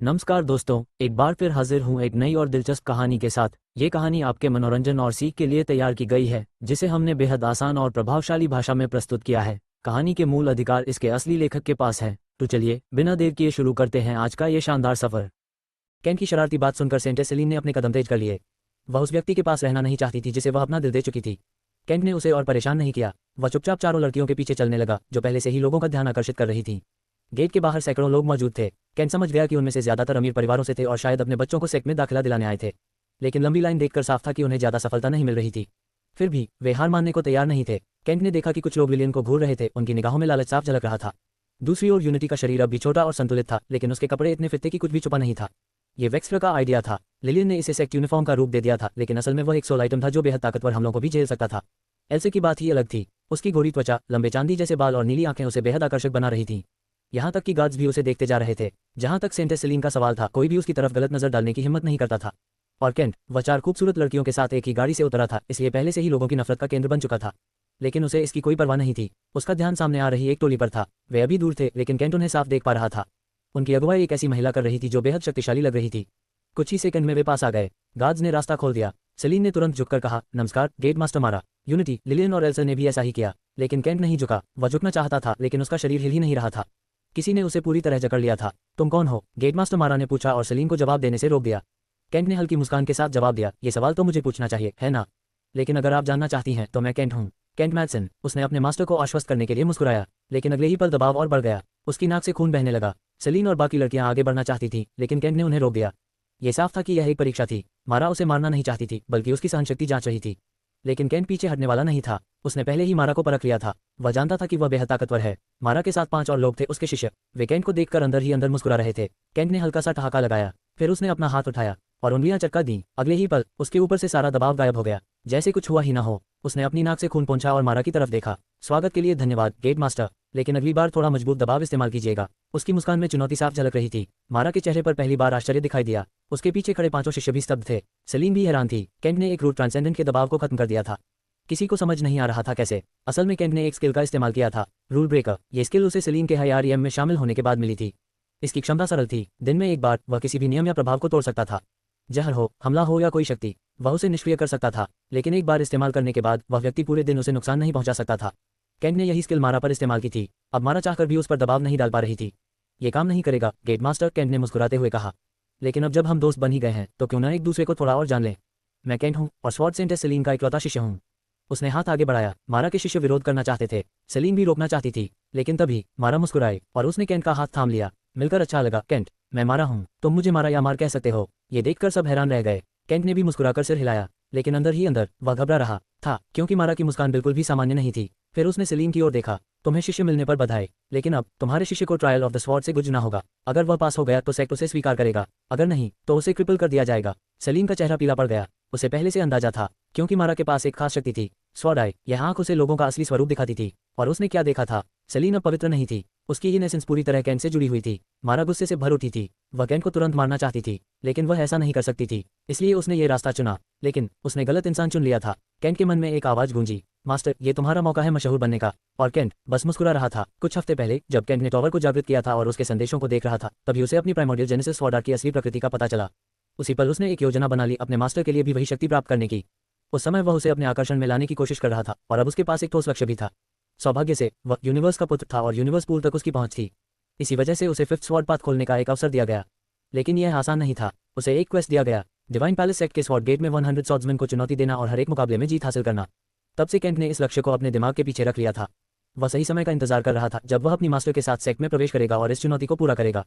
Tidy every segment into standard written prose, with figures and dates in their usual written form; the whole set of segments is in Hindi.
नमस्कार दोस्तों, एक बार फिर हाजिर हूँ एक नई और दिलचस्प कहानी के साथ। ये कहानी आपके मनोरंजन और सीख के लिए तैयार की गई है, जिसे हमने बेहद आसान और प्रभावशाली भाषा में प्रस्तुत किया है। कहानी के मूल अधिकार इसके असली लेखक के पास है। तो चलिए बिना देर किए शुरू करते हैं आज का ये शानदार सफर। केंट की शरारती बात सुनकर सेंट सेलिन ने अपने कदम तेज कर लिए। वह उस व्यक्ति के पास रहना नहीं चाहती थी जिसे वह अपना दिल दे चुकी थी। केंट ने उसे और परेशान नहीं किया। वह चुपचाप चारों लड़कियों के पीछे चलने लगा जो पहले से ही लोगों का ध्यान आकर्षित कर रही थी। गेट के बाहर सैकड़ों लोग मौजूद थे। केंट समझ गया कि उनमें से ज्यादातर अमीर परिवारों से थे और शायद अपने बच्चों को सेक्ट में दाखिला दिलाने आए थे। लेकिन लंबी लाइन देखकर साफ था कि उन्हें ज्यादा सफलता नहीं मिल रही थी। फिर भी वे हार मानने को तैयार नहीं थे। केंट ने देखा कि कुछ लोग विलियन को घूर रहे थे। उनकी निगाहों में लालच साफ झलक रहा था। दूसरी ओर यूनिटी का शरीर अब भी छोटा और संतुलित था, लेकिन उसके कपड़े इतने फिट थे कि कुछ भी छुपा नहीं था। ये वेक्सटर का आइडिया था। लिलियन ने इसे सेक्ट यूनिफॉर्म का रूप दे दिया था, लेकिन असल में वह एक सोल आइटम था जो बेहद ताकतवर हमलों को भी झेल सकता था। एल्से की बात ही अलग थी। उसकी गोरी त्वचा, लंबे चांदी जैसे बाल और नीली आंखें उसे बेहद आकर्षक बना रही थीं। यहाँ तक कि गार्ड्स भी उसे देखते जा रहे थे। जहाँ तक सेंट सेलिन का सवाल था, कोई भी उसकी तरफ गलत नजर डालने की हिम्मत नहीं करता था। और केंट, वह चार खूबसूरत लड़कियों के साथ एक ही गाड़ी से उतरा था, इसलिए पहले से ही लोगों की नफरत का केंद्र बन चुका था। लेकिन उसे इसकी कोई परवाह नहीं थी। उसका ध्यान सामने आ रही एक टोली पर था। वे अभी दूर थे, लेकिन केंट उन्हें साफ देख पा रहा था। उनकी अगुवाई एक ऐसी महिला कर रही थी जो बेहद शक्तिशाली लग रही थी। कुछ ही सेकंड में वे पास आ गए। गार्ड्स ने रास्ता खोल दिया। सेलिन ने तुरंत झुककर कहा, नमस्कार गेट मास्टर मारा। यूनिटी, लिलियन और एल्सा ने भी ऐसा ही किया, लेकिन केंट नहीं झुका। वह झुकना चाहता था, लेकिन उसका शरीर हिल ही नहीं रहा था। किसी ने उसे पूरी तरह जकड़ लिया था। तुम कौन हो? गेटमास्टर मारा ने पूछा और सेलिन को जवाब देने से रोक दिया। केंट ने हल्की मुस्कान के साथ जवाब दिया, ये सवाल तो मुझे पूछना चाहिए, है ना? लेकिन अगर आप जानना चाहती हैं तो मैं केंट हूँ, केंट मैडसन। उसने अपने मास्टर को आश्वस्त करने के लिए मुस्कुराया, लेकिन अगले ही पल दबाव और बढ़ गया। उसकी नाक से खून बहने लगा। सेलिन और बाकी लड़कियां आगे बढ़ना चाहती थीं, लेकिन केंट ने उन्हें रोक दिया। ये साफ था कि यह एक परीक्षा थी। मारा उसे मारना नहीं चाहती थी, बल्कि उसकी सहनशक्ति जांच रही थी। लेकिन केंट पीछे हटने वाला नहीं था। उसने पहले ही मारा को परख लिया था। वह जानता था कि वह बेहद ताकतवर है। मारा के साथ 5 और लोग थे, उसके शिष्य। वे केंट को देखकर अंदर ही अंदर मुस्कुरा रहे थे। केंट ने हल्का सा ठहाका लगाया, फिर उसने अपना हाथ उठाया और उंगलियां चटका दी। अगले ही पल उसके ऊपर से सारा दबाव गायब हो गया, जैसे कुछ हुआ ही ना हो। उसने अपनी नाक से खून पोंछा और मारा की तरफ देखा। स्वागत के लिए धन्यवाद गेट मास्टर, लेकिन अगली बार थोड़ा मजबूत दबाव इस्तेमाल कीजिएगा। उसकी मुस्कान में चुनौती साफ झलक रही थी। मारा के चेहरे पर पहली बार आश्चर्य दिखाई दिया। उसके पीछे खड़े 5 शिष्य भी स्तब्ध थे। सेलिन भी हैरान थी। केंट ने एक रूट ट्रांसेंडेंट के दबाव को खत्म कर दिया था। किसी को समझ नहीं आ रहा था कैसे। असल में केंट ने एक स्किल का इस्तेमाल किया था, रूल ब्रेकर। ये स्किल उसे सेलिन के हाईआरईएम में शामिल होने के बाद मिली थी। इसकी क्षमता सरल थी। दिन में एक बार वह किसी भी नियम या प्रभाव को तोड़ सकता था। जहर हो, हमला हो या कोई शक्ति, वह उसे निष्क्रिय कर सकता था। लेकिन एक बार इस्तेमाल करने के बाद वह व्यक्ति पूरे दिन उसे नुकसान नहीं पहुंचा सकता था। केंट ने यही स्किल मारा पर इस्तेमाल की थी। अब मारा चाहकर भी उस पर दबाव नहीं डाल पा रही थी। ये काम नहीं करेगा गेट मास्टर, केंट ने मुस्कुराते हुए कहा। लेकिन अब जब हम दोस्त बन ही गए हैं तो क्यों ना एक दूसरे को थोड़ा और जान लें। मैं केंट हूँ और स्वॉर्ड सेंट सेलिन का इकलौता शिष्य हूँ। उसने हाथ आगे बढ़ाया। मारा के शिष्य विरोध करना चाहते थे। सेलिन भी रोकना चाहती थी, लेकिन तभी मारा मुस्कुराए और उसने केंट का हाथ थाम लिया। मिलकर अच्छा लगा केंट, मैं मारा हूँ, तुम मुझे मारा या मार कह सकते हो। ये देखकर सब हैरान रह गए। केंट ने भी मुस्कुराकर सिर हिलाया, लेकिन अंदर ही अंदर वह घबरा रहा था, क्योंकि मारा की मुस्कान बिल्कुल भी सामान्य नहीं थी। फिर उसने सेलिन की ओर देखा। तुम्हें शिष्य मिलने पर बधाई, लेकिन अब तुम्हारे शिष्य को ट्रायल ऑफ द स्वॉर्ड से गुजरना होगा। अगर वह पास हो गया तो सेक्ट उसे स्वीकार करेगा, अगर नहीं तो उसे क्रिपल कर दिया जाएगा। सेलिन का चेहरा पीला पड़ गया। उसे पहले से अंदाजा था, क्योंकि मारा के पास एक खास शक्ति थी, स्वॉर्ड आई। यह आंख उसे लोगों का असली स्वरूप दिखाती थी। और उसने क्या देखा था? सेलिन अब पवित्र नहीं थी। उसकी इन एसेंस पूरी तरह केंट से जुड़ी हुई थी। मारा गुस्से से भर उठी थी। वह केंट को तुरंत मारना चाहती थी, लेकिन वह ऐसा नहीं कर सकती थी, इसलिए उसने ये रास्ता चुना। लेकिन उसने गलत इंसान चुन लिया था। केंट के मन में एक आवाज गूंजी, मास्टर, ये तुम्हारा मौका है मशहूर बनने का। और केंट बस मुस्कुरा रहा था। कुछ हफ्ते पहले जब केंट ने टॉवर को जागृत किया था और उसके संदेशों को देख रहा था, तभी उसे अपनी प्राइमोर्डियल जेनेसिस स्वॉर्ड आर्ट की असली प्रकृति का पता चला। उसी पल उसने एक योजना बना ली, अपने मास्टर के लिए भी वही शक्ति प्राप्त करने की। उस समय वह उसे अपने आकर्षण में लाने की कोशिश कर रहा था, और अब उसके पास एक ठोस लक्ष्य भी था। सौभाग्य से वह यूनिवर्स का पुत्र था और यूनिवर्स पूल तक उसकी पहुंच थी। इसी वजह से उसे 5th स्वॉर्ड पाथ खोलने का एक अवसर दिया गया। लेकिन यह आसान नहीं था। उसे एक क्वेस्ट दिया गया, डिवाइन पैलेस सेक्ट के स्वॉर्ड गेट में 100 स्वॉर्ड्समैन को चुनौती देना और हर एक मुकाबले में जीत हासिल करना। तब से केंट ने इस लक्ष्य को अपने दिमाग के पीछे रख लिया था। वह सही समय का इंतजार कर रहा था जब वह अपनी मास्टर के साथ सेक्ट में प्रवेश करेगा और इस चुनौती को पूरा करेगा।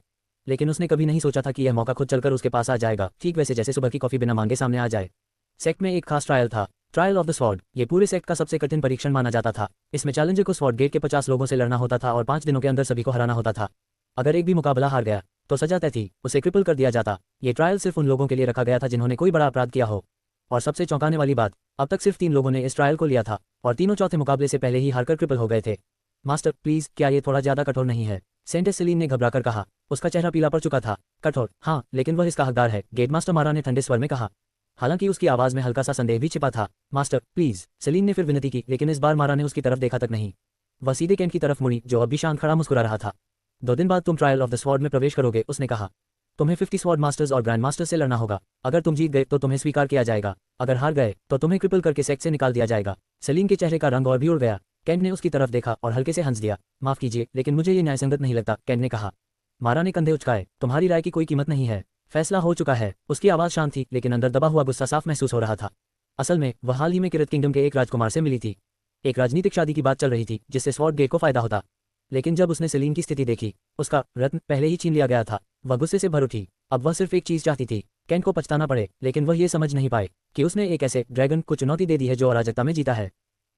लेकिन उसने कभी नहीं सोचा था कि यह मौका खुद चलकर उसके पास आ जाएगा, ठीक वैसे जैसे सुबह की कॉफी बिना मांगे सामने आ जाए। सेक्ट में एक खास ट्रायल था, ट्रायल ऑफ द स्वॉर्ड। ये पूरे सेक्ट का सबसे कठिन परीक्षण माना जाता था। इसमें चैलेंजर को स्वॉर्ड गेट के 50 लोगों से लड़ना होता था और 5 दिनों के अंदर सभी को हराना होता था। अगर एक भी मुकाबला हार गया तो सजा तय थी, उसे क्रिपल कर दिया जाता। ये ट्रायल सिर्फ उन लोगों के लिए रखा गया था जिन्होंने कोई बड़ा अपराध किया हो। और सबसे चौंकाने वाली बात, अब तक सिर्फ 3 लोगों ने इस ट्रायल को लिया था, और तीनों चौथे मुकाबले से पहले ही हारकर क्रिपल हो गए थे। मास्टर प्लीज, क्या ये थोड़ा ज्यादा कठोर नहीं है? सेंट सेलिन ने घबराकर कहा। उसका चेहरा पीला पड़ चुका था। कठोर, हाँ, लेकिन वह इसका हकदार है, गेट मास्टर मारा ने ठंडे स्वर में कहा। हालांकि उसकी आवाज में हल्का सा संदेह भी छिपा था। मास्टर प्लीज, सेलिन ने फिर विनती की, लेकिन इस बार मारा ने उसकी तरफ देखा तक नहीं। वह सीधे केंट की तरफ मुड़ी, जो अब भी शांत खड़ा मुस्कुरा रहा था। 2 दिन बाद तुम ट्रायल ऑफ द स्वॉर्ड में प्रवेश करोगे, उसने कहा। तुम्हें 50 स्वॉर्ड मास्टर्स और ग्रैंड मास्टर्स से लड़ना होगा। अगर तुम जीत गए तो तुम्हें स्वीकार किया जाएगा, अगर हार गए तो तुम्हें क्रिपल करके सेक्ट से निकाल दिया जाएगा। सेलिन के चेहरे का रंग और भी उड़ गया। केंट ने उसकी तरफ देखा और हल्के से हंस दिया। माफ कीजिए, लेकिन मुझे ये न्यायसंगत नहीं लगता, केंट ने कहा। मारा ने कंधे उचकाए। तुम्हारी राय की कोई कीमत नहीं है, फैसला हो चुका है। उसकी आवाज़ शांत थी, लेकिन अंदर दबा हुआ गुस्सा साफ महसूस हो रहा था। असल में वह हाल ही में किरत किंगडम के एक राजकुमार से मिली थी। एक राजनीतिक शादी की बात चल रही थी जिससे स्वॉर्ड गेट को फायदा होता, लेकिन जब उसने सेलिन की स्थिति देखी, उसका रत्न पहले ही छीन लिया गया था। वह गुस्से से भर उठी। अब वह सिर्फ एक चीज चाहती थी, केंट को पछताना पड़े, लेकिन वह ये समझ नहीं पाए कि उसने एक ऐसे ड्रैगन को चुनौती दे दी है जो अराजकता में जीता है।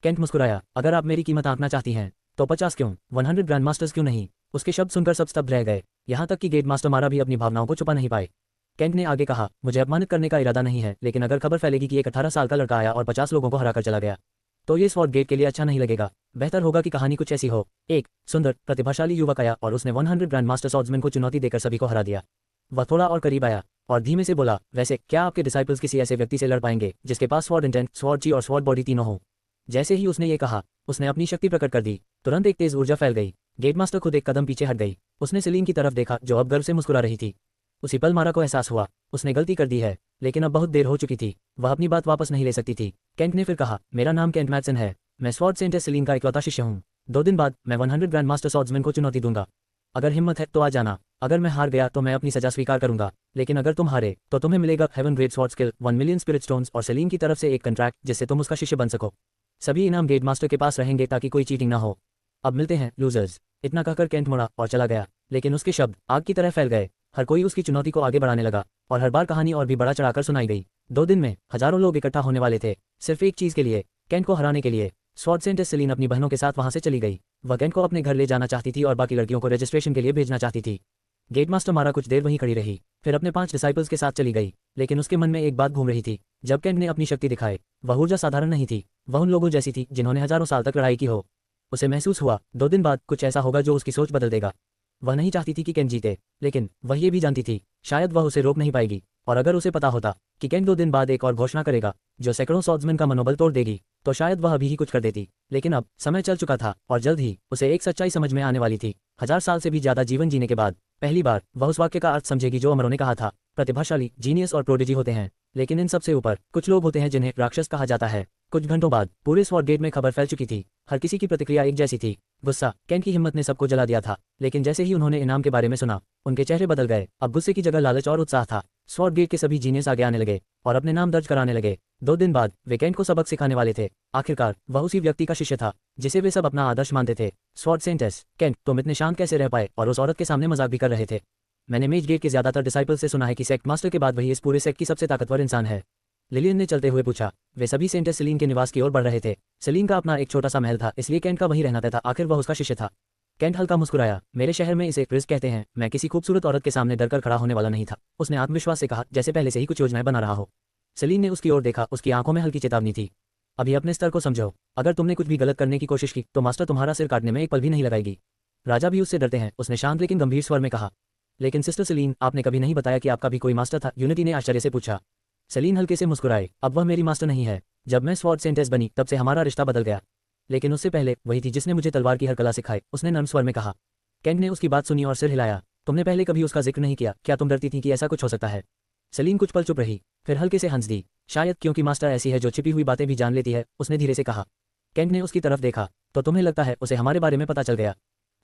केंट मुस्कुराया। अगर आप मेरी कीमत आंकना चाहती हैं तो 50 क्यों, 100 ग्रैंड मास्टर्स क्यों नहीं। उसके शब्द सुनकर सब स्तब्ध रह गए, यहाँ तक कि गेट मास्टर मारा भी अपनी भावनाओं को छुपा नहीं पाए। केंट ने आगे कहा, मुझे अपमानित करने का इरादा नहीं है, लेकिन अगर खबर फैलेगी कि एक 18 साल का लड़का आया और 50 लोगों को हराकर चला गया, तो ये स्वॉर्ड गेट के लिए अच्छा नहीं लगेगा। बेहतर होगा कि कहानी कुछ ऐसी हो। एक सुंदर प्रतिभाशाली युवक आया और उसने 100 ग्रैंड मास्टर स्वॉर्ड्समैन को चुनौती देकर सभी को हरा दिया। वह थोड़ा और करीब आया और धीमे से बोला, वैसे क्या आपके डिसाइपल्स किसी ऐसे व्यक्ति से लड़ पाएंगे जिसके पास स्वॉर्ड इंटेंट, स्वॉर्ड ची और स्वॉर्ड बॉडी तीनों हो। जैसे ही उसने ये कहा, उसने अपनी शक्ति प्रकट कर दी। तुरंत एक तेज ऊर्जा फैल गई। गेट मास्टर खुद एक कदम पीछे हट गई। उसने सेलिन की तरफ देखा जो अब गर्व से मुस्कुरा रही थी। उसी पल मारा को एहसास हुआ, उसने गलती कर दी है, लेकिन अब बहुत देर हो चुकी थी। वह अपनी बात वापस नहीं ले सकती थी। केंट ने फिर कहा, मेरा नाम केंट मैथसन है, मैं स्वॉर्ड सेंटेस सेलिन का इकलौता शिष्य हूँ। 2 दिन बाद मैं 100 ग्रैंड मास्टर स्वॉर्ड्समैन को चुनौती दूंगा। अगर हिम्मत है तो आ जाना। अगर मैं हार गया तो मैं अपनी सजा स्वीकार करूंगा, लेकिन अगर तुम हारे तो तुम्हें मिलेगा heaven great sword skill, 1 million spirit stones और सेलिन की तरफ से एक कॉन्ट्रैक्ट जिससे तुम उसका शिष्य बन सको। सभी इनाम गेट मास्टर के पास रहेंगे ताकि कोई चीटिंग ना हो। अब मिलते हैं लूजर्स। इतना कहकर केंट मुड़ा और चला गया, लेकिन उसके शब्द आग की तरह फैल गए। हर कोई उसकी चुनौती को आगे बढ़ाने लगा और हर बार कहानी और भी बड़ा चढ़ाकर सुनाई गई। 2 दिन में हजारों लोग इकट्ठा होने वाले थे, सिर्फ एक चीज के लिए, केंट को हराने के लिए। स्वॉर्ड सेंटेस सेलिन अपनी बहनों के साथ वहां से चली गई। वह केंट को अपने घर ले जाना चाहती थी और बाकी लड़कियों को रजिस्ट्रेशन के लिए भेजना चाहती थी। गेट मास्टर मारा कुछ देर वहीं खड़ी रही, फिर अपने 5 डिसाइपल्स के साथ चली गई, लेकिन उसके मन में एक बात घूम रही थी। जब केंट ने अपनी शक्ति दिखाई, वह ऊर्जा साधारण नहीं थी, वह उन लोगों जैसी थी जिन्होंने हजारों साल तक लड़ाई की हो। उसे महसूस हुआ 2 दिन बाद कुछ ऐसा होगा जो उसकी सोच बदल देगा। वह नहीं चाहती थी कि केंट जीते, लेकिन वह ये भी जानती थी शायद वह उसे रोक नहीं पाएगी। और अगर उसे पता होता कि केंट 2 दिन बाद एक और घोषणा करेगा जो सैकड़ों स्वॉर्ड्समैन का मनोबल तोड़ देगी, तो शायद वह अभी ही कुछ कर देती। लेकिन अब समय चल चुका था और जल्द ही उसे एक सच्चाई समझ में आने वाली थी। 1000 साल से भी ज्यादा जीवन जीने के बाद पहली बार वह उस वाक्य का अर्थ समझेगी जो अमरों ने कहा था, प्रतिभाशाली, जीनियस और प्रोडिजी होते हैं, लेकिन इन सबसे ऊपर कुछ लोग होते हैं जिन्हें राक्षस कहा जाता है। कुछ घंटों बाद पूरे स्वॉर्ड गेट में खबर फैल चुकी थी। हर किसी की प्रतिक्रिया एक जैसी थी, गुस्सा। केंट की हिम्मत ने सबको जला दिया था, लेकिन जैसे ही उन्होंने इनाम के बारे में सुना, उनके चेहरे बदल गए। अब गुस्से की जगह लालच और उत्साह था। स्वॉर्ड गेट के सभी जीनियस आगे आने लगे और अपने नाम दर्ज कराने लगे। 2 दिन बाद वे केंट को सबक सिखाने वाले थे। आखिरकार वह उसी व्यक्ति का शिष्य था जिसे वे सब अपना आदर्श मानते थे। स्वॉर्ड सेंटेस, केंट, तुम इतने शांत कैसे रह पाए और उस औरत के सामने मजाक भी कर रहे थे। मैंने मेज गेट के ज्यादातर डिसाइपल से सुना है कि सेक्ट मास्टर के बाद वही इस पूरे सेक्ट की सबसे ताकतवर इंसान है। लिलियन ने चलते हुए पूछा। वे सभी सेंटेस सेलिन के निवास की ओर बढ़ रहे थे। सेलिन का अपना एक छोटा सा महल था, इसलिए केंट का वहीं रहना तय था। आखिर वह उसका शिष्य था। केंट हल्का मुस्कुराया। मेरे शहर में इसे रिस्क कहते हैं। मैं किसी खूबसूरत औरत के सामने डरकर खड़ा होने वाला नहीं था, उसने आत्मविश्वास से कहा, जैसे पहले से ही कुछ योजनाएं बना रहा हो। सेलिन ने उसकी ओर देखा, उसकी आंखों में हल्की चेतावनी थी। अभी अपने स्तर को समझो, अगर तुमने कुछ भी गलत करने की कोशिश की तो मास्टर तुम्हारा सिर काटने में एक पल भी नहीं लगाएगी। राजा भी उससे डरते हैं, उसने शांत लेकिन गंभीर स्वर में कहा। लेकिन सिस्टर सेलिन, आपने कभी नहीं बताया कि आपका भी कोई मास्टर था, यूनिटी ने आश्चर्य से पूछा। सेलिन हल्के से मुस्कुराए। अब वह मेरी मास्टर नहीं है। जब मैं स्वॉर्ड सेंटेस बनी तब से हमारा रिश्ता बदल गया, लेकिन उससे पहले वही थी जिसने मुझे तलवार की हर कला सिखाई, उसने नर्म स्वर में कहा। केंट ने उसकी बात सुनी और सिर हिलाया। तुमने पहले कभी उसका जिक्र नहीं किया, क्या तुम डरती थी कि ऐसा कुछ हो सकता है? सेलिन कुछ पल चुप रही, फिर हल्के से हंस दी। शायद क्योंकि मास्टर ऐसी है जो छिपी हुई बातें भी जान लेती है, उसने धीरे से कहा। केंट ने उसकी तरफ देखा। तो तुम्हें लगता है उसे हमारे बारे में पता चल गया?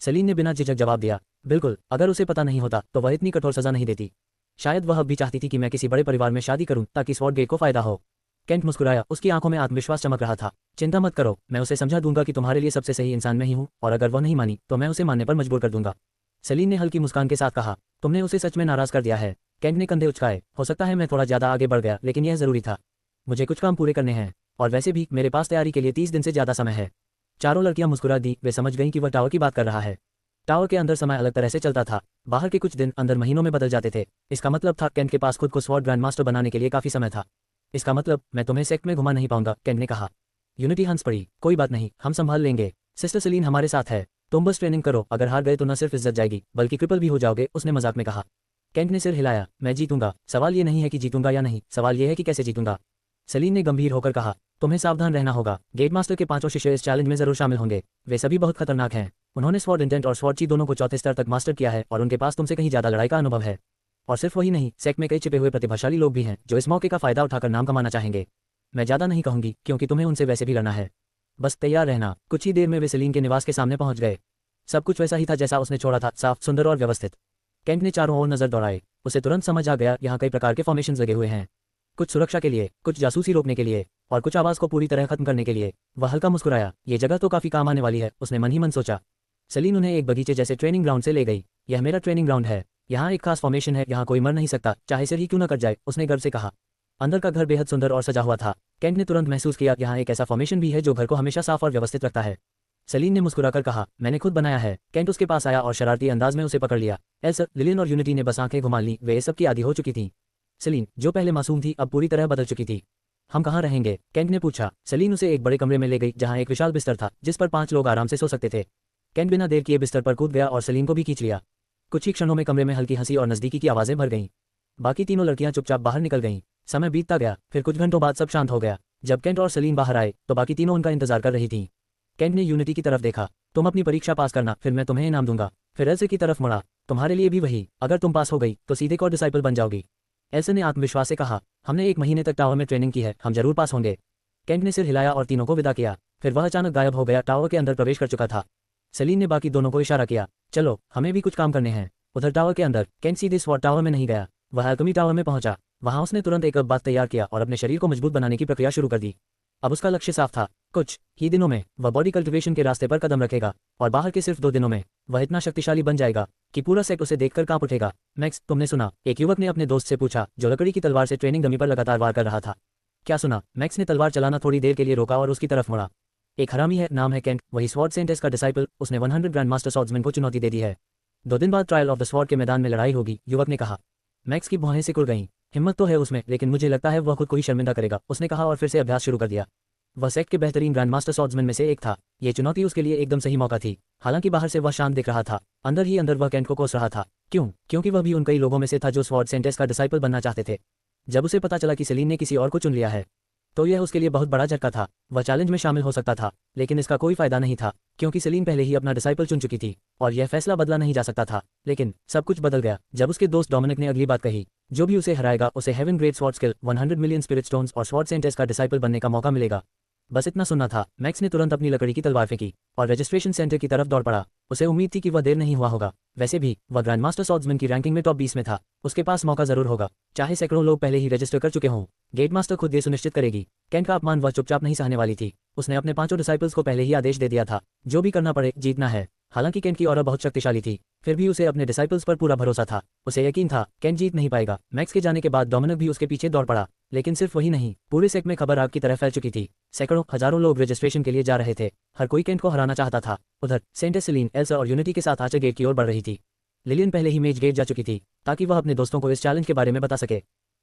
सेलिन ने बिना झिझक जवाब दिया। बिल्कुल, अगर उसे पता नहीं होता तो वह इतनी कठोर सजा नहीं देती। शायद वह अब भी चाहती थी कि मैं किसी बड़े परिवार में शादी करूं ताकि स्वॉर्ड गेट को फायदा हो। केंट मुस्कुराया, उसकी आंखों में आत्मविश्वास चमक रहा था। चिंता मत करो, मैं उसे समझा दूंगा कि तुम्हारे लिए सबसे सही इंसान मैं ही हूं, और अगर वह नहीं मानी तो मैं उसे मानने पर मजबूर कर दूंगा। सेलिन ने हल्की मुस्कान के साथ कहा। तुमने उसे सच में नाराज कर दिया है? केंट ने कंधे उचकाए। हो सकता है मैं थोड़ा ज्यादा आगे बढ़ गया, लेकिन यह जरूरी था। मुझे कुछ काम पूरे करने हैं, और वैसे भी मेरे पास तैयारी के लिए 30 दिन से ज्यादा समय है। चारों लड़कियां मुस्कुरा दी। वे समझ गईं कि वह टावर की बात कर रहा है। टावर के अंदर समय अलग तरह से चलता था, बाहर के कुछ दिन अंदर महीनों में बदल जाते थे। इसका मतलब था केंट के पास खुद को स्वॉर्ड ग्रैंड मास्टर बनाने के लिए काफी समय था। इसका मतलब मैं तुम्हें सेक्ट में घुमा नहीं पाऊंगा, केंट ने कहा। यूनिटी हंस पड़ी। कोई बात नहीं, हम संभाल लेंगे। सिस्टर सेलिन हमारे साथ है, तुम बस ट्रेनिंग करो। अगर हार गए तो न सिर्फ इज्जत जाएगी बल्कि क्रिपल भी हो जाओगे, उसने मजाक में कहा। केंट ने सिर हिलाया। मैं जीतूंगा। सवाल ये नहीं है कि जीतूंगा या नहीं, सवाल ये है कि कैसे जीतूंगा। सेलिन ने गंभीर होकर कहा। तुम्हें सावधान रहना होगा। गेट मास्टर के 5 शिष्य इस चैलेंज में जरूर शामिल होंगे। वे सभी बहुत खतरनाक हैं। उन्होंने स्वॉर्ड इंटेंट और स्वॉर्ड ची दोनों को 4थे स्तर तक मास्टर किया है और उनके पास तुमसे कहीं ज्यादा लड़ाई का अनुभव है। और सिर्फ वही नहीं, सेक्ट में कई छिपे हुए प्रतिभाशाली लोग भी हैं जो इस मौके का फायदा उठाकर नाम कमाना चाहेंगे। मैं ज़्यादा नहीं कहूंगी क्योंकि तुम्हें उनसे वैसे भी लड़ना है। बस तैयार रहना। कुछ ही देर में वे सेलीन के निवास के सामने पहुंच गए। सब कुछ वैसा ही था जैसा उसने छोड़ा था, साफ, सुंदर और व्यवस्थित। कैंट ने चारों ओर नजर दौड़ाई। उसे तुरंत समझ आ गया, यहाँ कई प्रकार के फॉर्मेशंस लगे हुए हैं। कुछ सुरक्षा के लिए, कुछ जासूसी रोकने के लिए, और कुछ आवाज को पूरी तरह खत्म करने के लिए। वह हल्का मुस्कुराया। ये जगह तो काफी काम आने वाली है, उसने मन ही मन सोचा। सेलीन उन्हें एक बगीचे जैसे ट्रेनिंग ग्राउंड से ले गई। यह मेरा ट्रेनिंग ग्राउंड है। यहाँ एक खास फॉर्मेशन है, यहाँ कोई मर नहीं सकता, चाहे सिर ही क्यों न कट जाए, उसने गर्व से कहा। अंदर का घर बेहद सुंदर और सजा हुआ था। कैंट ने तुरंत महसूस किया यहाँ एक ऐसा फॉर्मेशन भी है जो घर को हमेशा साफ और व्यवस्थित रखता है। सेलीन ने मुस्कुराकर कहा, मैंने खुद बनाया है। कैंट उसके पास आया और शरारती अंदाज में उसे पकड़ लिया। एल्सा, लिलियन और यूनिटी ने बस आंखें घुमा ली। वे सब की आदी हो चुकी थीं। सेलीन, जो पहले मासूम थी, अब पूरी तरह बदल चुकी थी। हम कहाँ रहेंगे? कैंट ने पूछा। सेलीन उसे एक बड़े कमरे में ले गई जहाँ एक विशाल बिस्तर था जिस पर 5 लोग आराम से सो सकते थे। कैंट बिना देर किए बिस्तर पर कूद गया और सेलीन को भी खींच लिया। कुछ ही क्षणों में कमरे में हल्की हंसी और नजदीकी की आवाजें भर गईं। बाकी तीनों लड़कियां चुपचाप बाहर निकल गईं। समय बीतता गया, फिर कुछ घंटों बाद सब शांत हो गया। जब कैंट और सेलीन बाहर आए तो बाकी तीनों उनका इंतजार कर रही थीं। कैंट ने यूनिटी की तरफ देखा। तुम अपनी परीक्षा पास करना, फिर मैं तुम्हें इनाम दूंगा। फिर एल्से की तरफ मुड़ा। तुम्हारे लिए भी वही, अगर तुम पास हो गई तो सीधे कोर डिसाइपल बन जाओगी। एल्से ने आत्मविश्वास से कहा, हमने 1 महीने तक टावर में ट्रेनिंग की है, हम जरूर पास होंगे। कैंट ने सिर हिलाया और तीनों को विदा किया। फिर वह अचानक गायब हो गया, टावर के अंदर प्रवेश कर चुका था। सेलीन ने बाकी दोनों को इशारा किया, चलो हमें भी कुछ काम करने हैं। उधर टावर के अंदर कैंट सीधे स्वॉर्ड टावर में नहीं गया, वह अल्केमी टावर में पहुंचा। वहां उसने तुरंत एक बात तैयार किया और अपने शरीर को मजबूत बनाने की प्रक्रिया शुरू कर दी। अब उसका लक्ष्य साफ था। कुछ ही दिनों में वह बॉडी कल्टिवेशन के रास्ते पर कदम रखेगा और बाहर के सिर्फ 2 दिनों में वह इतना शक्तिशाली बन जाएगा कि पूरा सेक्ट उसे देखकर कांप उठेगा। मैक्स, तुमने सुना? एक युवक ने अपने दोस्त से पूछा जो लकड़ी की तलवार से ट्रेनिंग डमी पर लगातार वार कर रहा था। क्या सुना? मैक्स ने तलवार चलाना थोड़ी देर के लिए रोका और उसकी तरफ मुड़ा। एक हरामी है, नाम है कैंट, वही स्वॉर्ड सेंटेस का डिसाइपल। उसने 100 ग्रैंड मास्टर स्वॉर्ड्समैन को चुनौती दे दी है। 2 दिन बाद ट्रायल ऑफ द स्वॉर्ड के मैदान में लड़ाई होगी, युवक ने कहा। मैक्स की भौहें सिकुड़ गईं। हिम्मत तो है उसमें, लेकिन मुझे लगता है वह खुद को ही शर्मिंदा करेगा, उसने कहा और फिर से अभ्यास शुरू कर दिया। वह सेक्ट के बेहतरीन ग्रैंड मास्टर स्वॉर्ड्समैन में से एक था। ये चुनौती उसके लिए एकदम सही मौका थी। हालांकि बाहर से वह शांत दिख रहा था, अंदर ही अंदर वह कैंट को कोस रहा था। क्यों? क्योंकि वह भी उन कई लोगों में से था जो स्वॉर्ड सेंटेस का डिसाइपल बनना चाहते थे। जब उसे पता चला कि सेलीन ने किसी और को चुन लिया है तो यह उसके लिए बहुत बड़ा झटका था। वह चैलेंज में शामिल हो सकता था, लेकिन इसका कोई फायदा नहीं था क्योंकि सेलीन पहले ही अपना डिसाइपल चुन चुकी थी और यह फैसला बदला नहीं जा सकता था। लेकिन सब कुछ बदल गया जब उसके दोस्त डोमिनिक ने अगली बात कही, जो भी उसे हराएगा उसे heaven great sword skill, 100 million spirit stones और स्वॉर्ड सेंटेस का डिसाइपल बनने का मौका मिलेगा। बस इतना सुनना था। मैक्स ने तुरंत अपनी लकड़ी की तलवार फेंकी और रजिस्ट्रेशन सेंटर की तरफ दौड़ पड़ा। उसे उम्मीद थी कि वह देर नहीं हुआ होगा। वैसे भी वह ग्रैंड मास्टर स्वॉर्ड्समैन की रैंकिंग में टॉप 20 में था। उसके पास मौका जरूर होगा, चाहे सैकड़ों लोग पहले ही रजिस्टर कर चुके हों। गेट मास्टर खुद ये सुनिश्चित करेगी। कैंट का अपमान वह चुपचाप नहीं सहने वाली थी। उसने अपने 5 डिसाइपल्स को पहले ही आदेश दे दिया था, जो भी करना पड़े जीतना है। हालांकि कैंट की ऑरा बहुत शक्तिशाली थी, फिर भी उसे अपने डिसाइपल्स पर पूरा भरोसा था। उसे यकीन था कैंट जीत नहीं पाएगा। मैक्स के जाने के बाद डोमिनिक भी उसके पीछे दौड़ पड़ा। लेकिन सिर्फ वही नहीं, पूरे सेक्ट में खबर आग की तरह फैल चुकी थी। सैकड़ों हजारों लोग रजिस्ट्रेशन के लिए जा रहे थे। हर कोई कैंट को हराना चाहता था। उधर सेंटेस, सेलीन, एल्सा और यूनिटी के साथ आर्चर गेट की ओर बढ़ रही थी। लिलियन पहले ही मेज गेट जा चुकी थी ताकि वह अपने दोस्तों को इस चैलेंज के बारे में बता सके।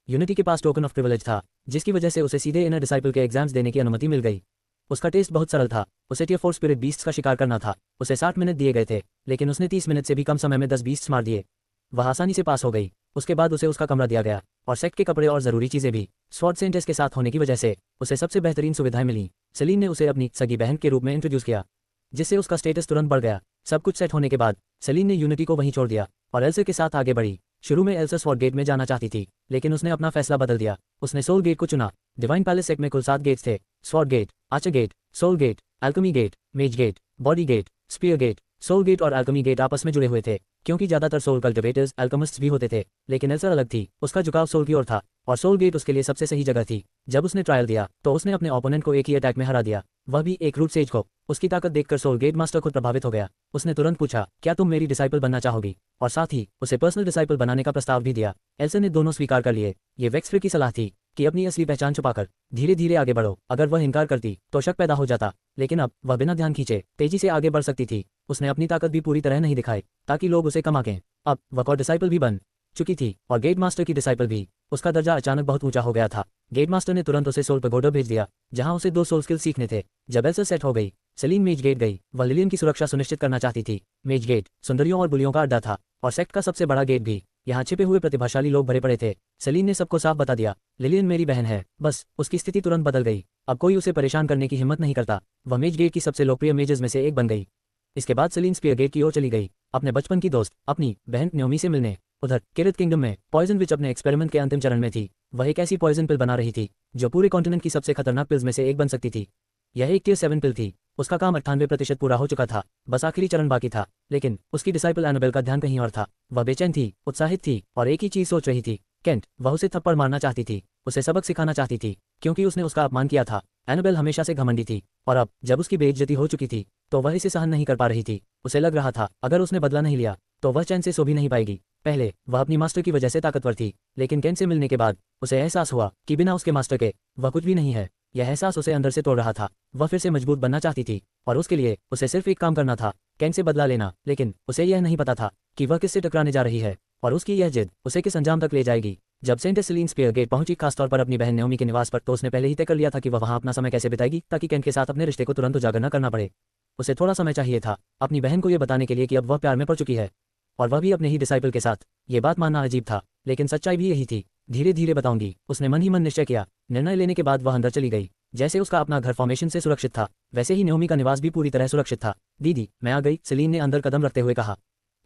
यूनिटी के पास टोकन ऑफ प्रिविलेज था, जिसकी वजह से उसे सीधे इनर डिसाइपल के एग्जाम्स देने की अनुमति मिल गई। उसका टेस्ट बहुत सरल था। उसे टियर 4 स्पिरिट बीस्ट्स का शिकार करना था। उसे 60 मिनट दिए गए थे, लेकिन उसने 30 मिनट से भी कम समय में 10 बीस्ट्स मार दिए। वह आसानी से पास हो गई। उसके बाद उसे उसका कमरा दिया गया और सेक्ट के कपड़े और जरूरी चीजें भी। स्वॉर्ड सेंटेस के साथ होने की वजह से उसे सबसे बेहतरीन सुविधाएं मिली। सेलीन ने उसे अपनी सगी बहन के रूप में इंट्रोड्यूस किया, जिससे उसका स्टेटस तुरंत बढ़ गया। सब कुछ सेट होने के बाद सेलीन ने यूनिटी को वहीं छोड़ दिया और एल्सा के साथ आगे बढ़ी। शुरू में एल्सा स्वॉर्ड गेट में जाना चाहती थी, लेकिन उसने अपना फैसला बदल दिया। उसने सोल गेट को चुना। डिवाइन पैलेस सेक्ट में कुल 7 गेट्स थे। Sword gate, archer gate, soul gate, alchemy gate, maze gate, body gate, spear gate. Soul gate और अल्केमी गेट आपस में जुड़े हुए थे क्योंकि ज्यादातर सोल कल्टिवेटर्स अल्केमिस्ट्स भी होते थे, लेकिन एल्सा अलग थी। उसका झुकाव सोल की ओर था और सोल गेट उसके लिए सबसे सही जगह थी। जब उसने ट्रायल दिया तो उसने अपने ओपोनेंट को एक ही अटैक में हरा दिया, वह भी एक रूट सेज को। उसकी ताकत देखकर सोल गेट मास्टर खुद प्रभावित हो गया। उसने तुरंत पूछा, क्या तुम मेरी डिसाइपल बनना चाहोगी? और साथ ही उसे पर्सनल डिसाइपल बनाने का प्रस्ताव भी दिया। एल्सा ने दोनों स्वीकार कर लिए। ये वेक्सफ्रे की सलाह थी कि अपनी असली पहचान छुपाकर धीरे धीरे आगे बढ़ो। अगर वह इनकार करती तो शक पैदा हो जाता, लेकिन अब वह बिना ध्यान खींचे तेजी से आगे बढ़ सकती थी। उसने अपनी ताकत भी पूरी तरह नहीं दिखाई ताकि लोग उसे कम आंकें। अब वह कोर डिसाइपल भी बन चुकी थी और गेट मास्टर की डिसाइपल भी। उसका दर्जा अचानक बहुत ऊंचा हो गया था। गेट मास्टर ने तुरंत उसे सोल पैगोडा भेज दिया, जहां उसे 2 सोल स्किल सीखने थे। जब एल्सा सेट हो गई, सेलीन मेज गेट गई। वह लिलियन की सुरक्षा सुनिश्चित करना चाहती थी। मेज गेट सुंदरियों और बुलियों का अड्डा था और सेक्ट का सबसे बड़ा गेट भी। यहाँ छिपे हुए प्रतिभाशाली लोग भरे पड़े थे। सेलीन ने सबको साफ बता दिया, लिलियन मेरी बहन है। बस उसकी स्थिति तुरंत बदल गई। अब कोई उसे परेशान करने की हिम्मत नहीं करता। वह मेज गेट की सबसे लोकप्रिय मेजेस में से एक बन गई। इसके बाद सेलीन स्पीयर गेट की ओर चली गई, अपने बचपन की दोस्त, अपनी बहन न्योमी से मिलने। उधर किरित किंगडम में पॉइजन विच अपने एक्सपेरिमेंट के अंतिम चरण में थी। वह एक ऐसी पॉइजन पिल बना रही थी जो पूरे कॉन्टिनेंट की सबसे खतरनाक पिल्स में से एक बन सकती थी। यह एक टियर 7 पिल थी। उसका काम 98% पूरा हो चुका था, बस आखिरी चरण बाकी था। लेकिन उसकी डिसाइपल एनाबेल का ध्यान कहीं और था। वह बेचैन थी, उत्साहित थी और एक ही चीज सोच रही थी, केंट। वह उसे थप्पड़ मारना चाहती थी, उसे सबक सिखाना चाहती थी, क्योंकि उसने उसका अपमान किया था। एनाबेल हमेशा से घमंडी थी और अब जब उसकी बेइज्जती हो चुकी थी तो वह इसे सहन नहीं कर पा रही थी। उसे लग रहा था अगर उसने बदला नहीं लिया तो वह चैन से सो भी नहीं पाएगी। पहले वह अपनी मास्टर की वजह से ताकतवर थी, लेकिन केंट से मिलने के बाद उसे एहसास हुआ कि बिना उसके मास्टर के वह कुछ भी नहीं है। यह एहसास उसे अंदर से तोड़ रहा था। वह फिर से मजबूत बनना चाहती थी और उसके लिए उसे सिर्फ एक काम करना था, केंट से बदला लेना। लेकिन उसे यह नहीं पता था कि वह किससे टकराने जा रही है और उसकी यह जिद उसे किस अंजाम तक ले जाएगी। जब सेंट सेलिन स्पीयर गेट पहुंची, खासतौर पर अपनी बहन नेओमी के निवास पर, तो उसने पहले ही तय कर लिया था कि वह वहां अपना समय कैसे बिताएगी ताकि केंट के साथ अपने रिश्ते को तुरंत उजागर न करना पड़े। उसे थोड़ा समय चाहिए था अपनी बहन को यह बताने के लिए कि अब वह प्यार में पड़ चुकी है, और वह भी अपने ही डिसाइपल के साथ। ये बात मानना अजीब था, लेकिन सच्चाई भी यही थी। धीरे धीरे बताऊंगी, उसने मन ही मन निश्चय किया। निर्णय लेने के बाद वह अंदर चली गई। जैसे उसका अपना घर फॉर्मेशन से सुरक्षित था, वैसे ही नेओमी का निवास भी पूरी तरह सुरक्षित था। दीदी, मैं आ गई, सेलिन ने अंदर कदम रखते हुए कहा।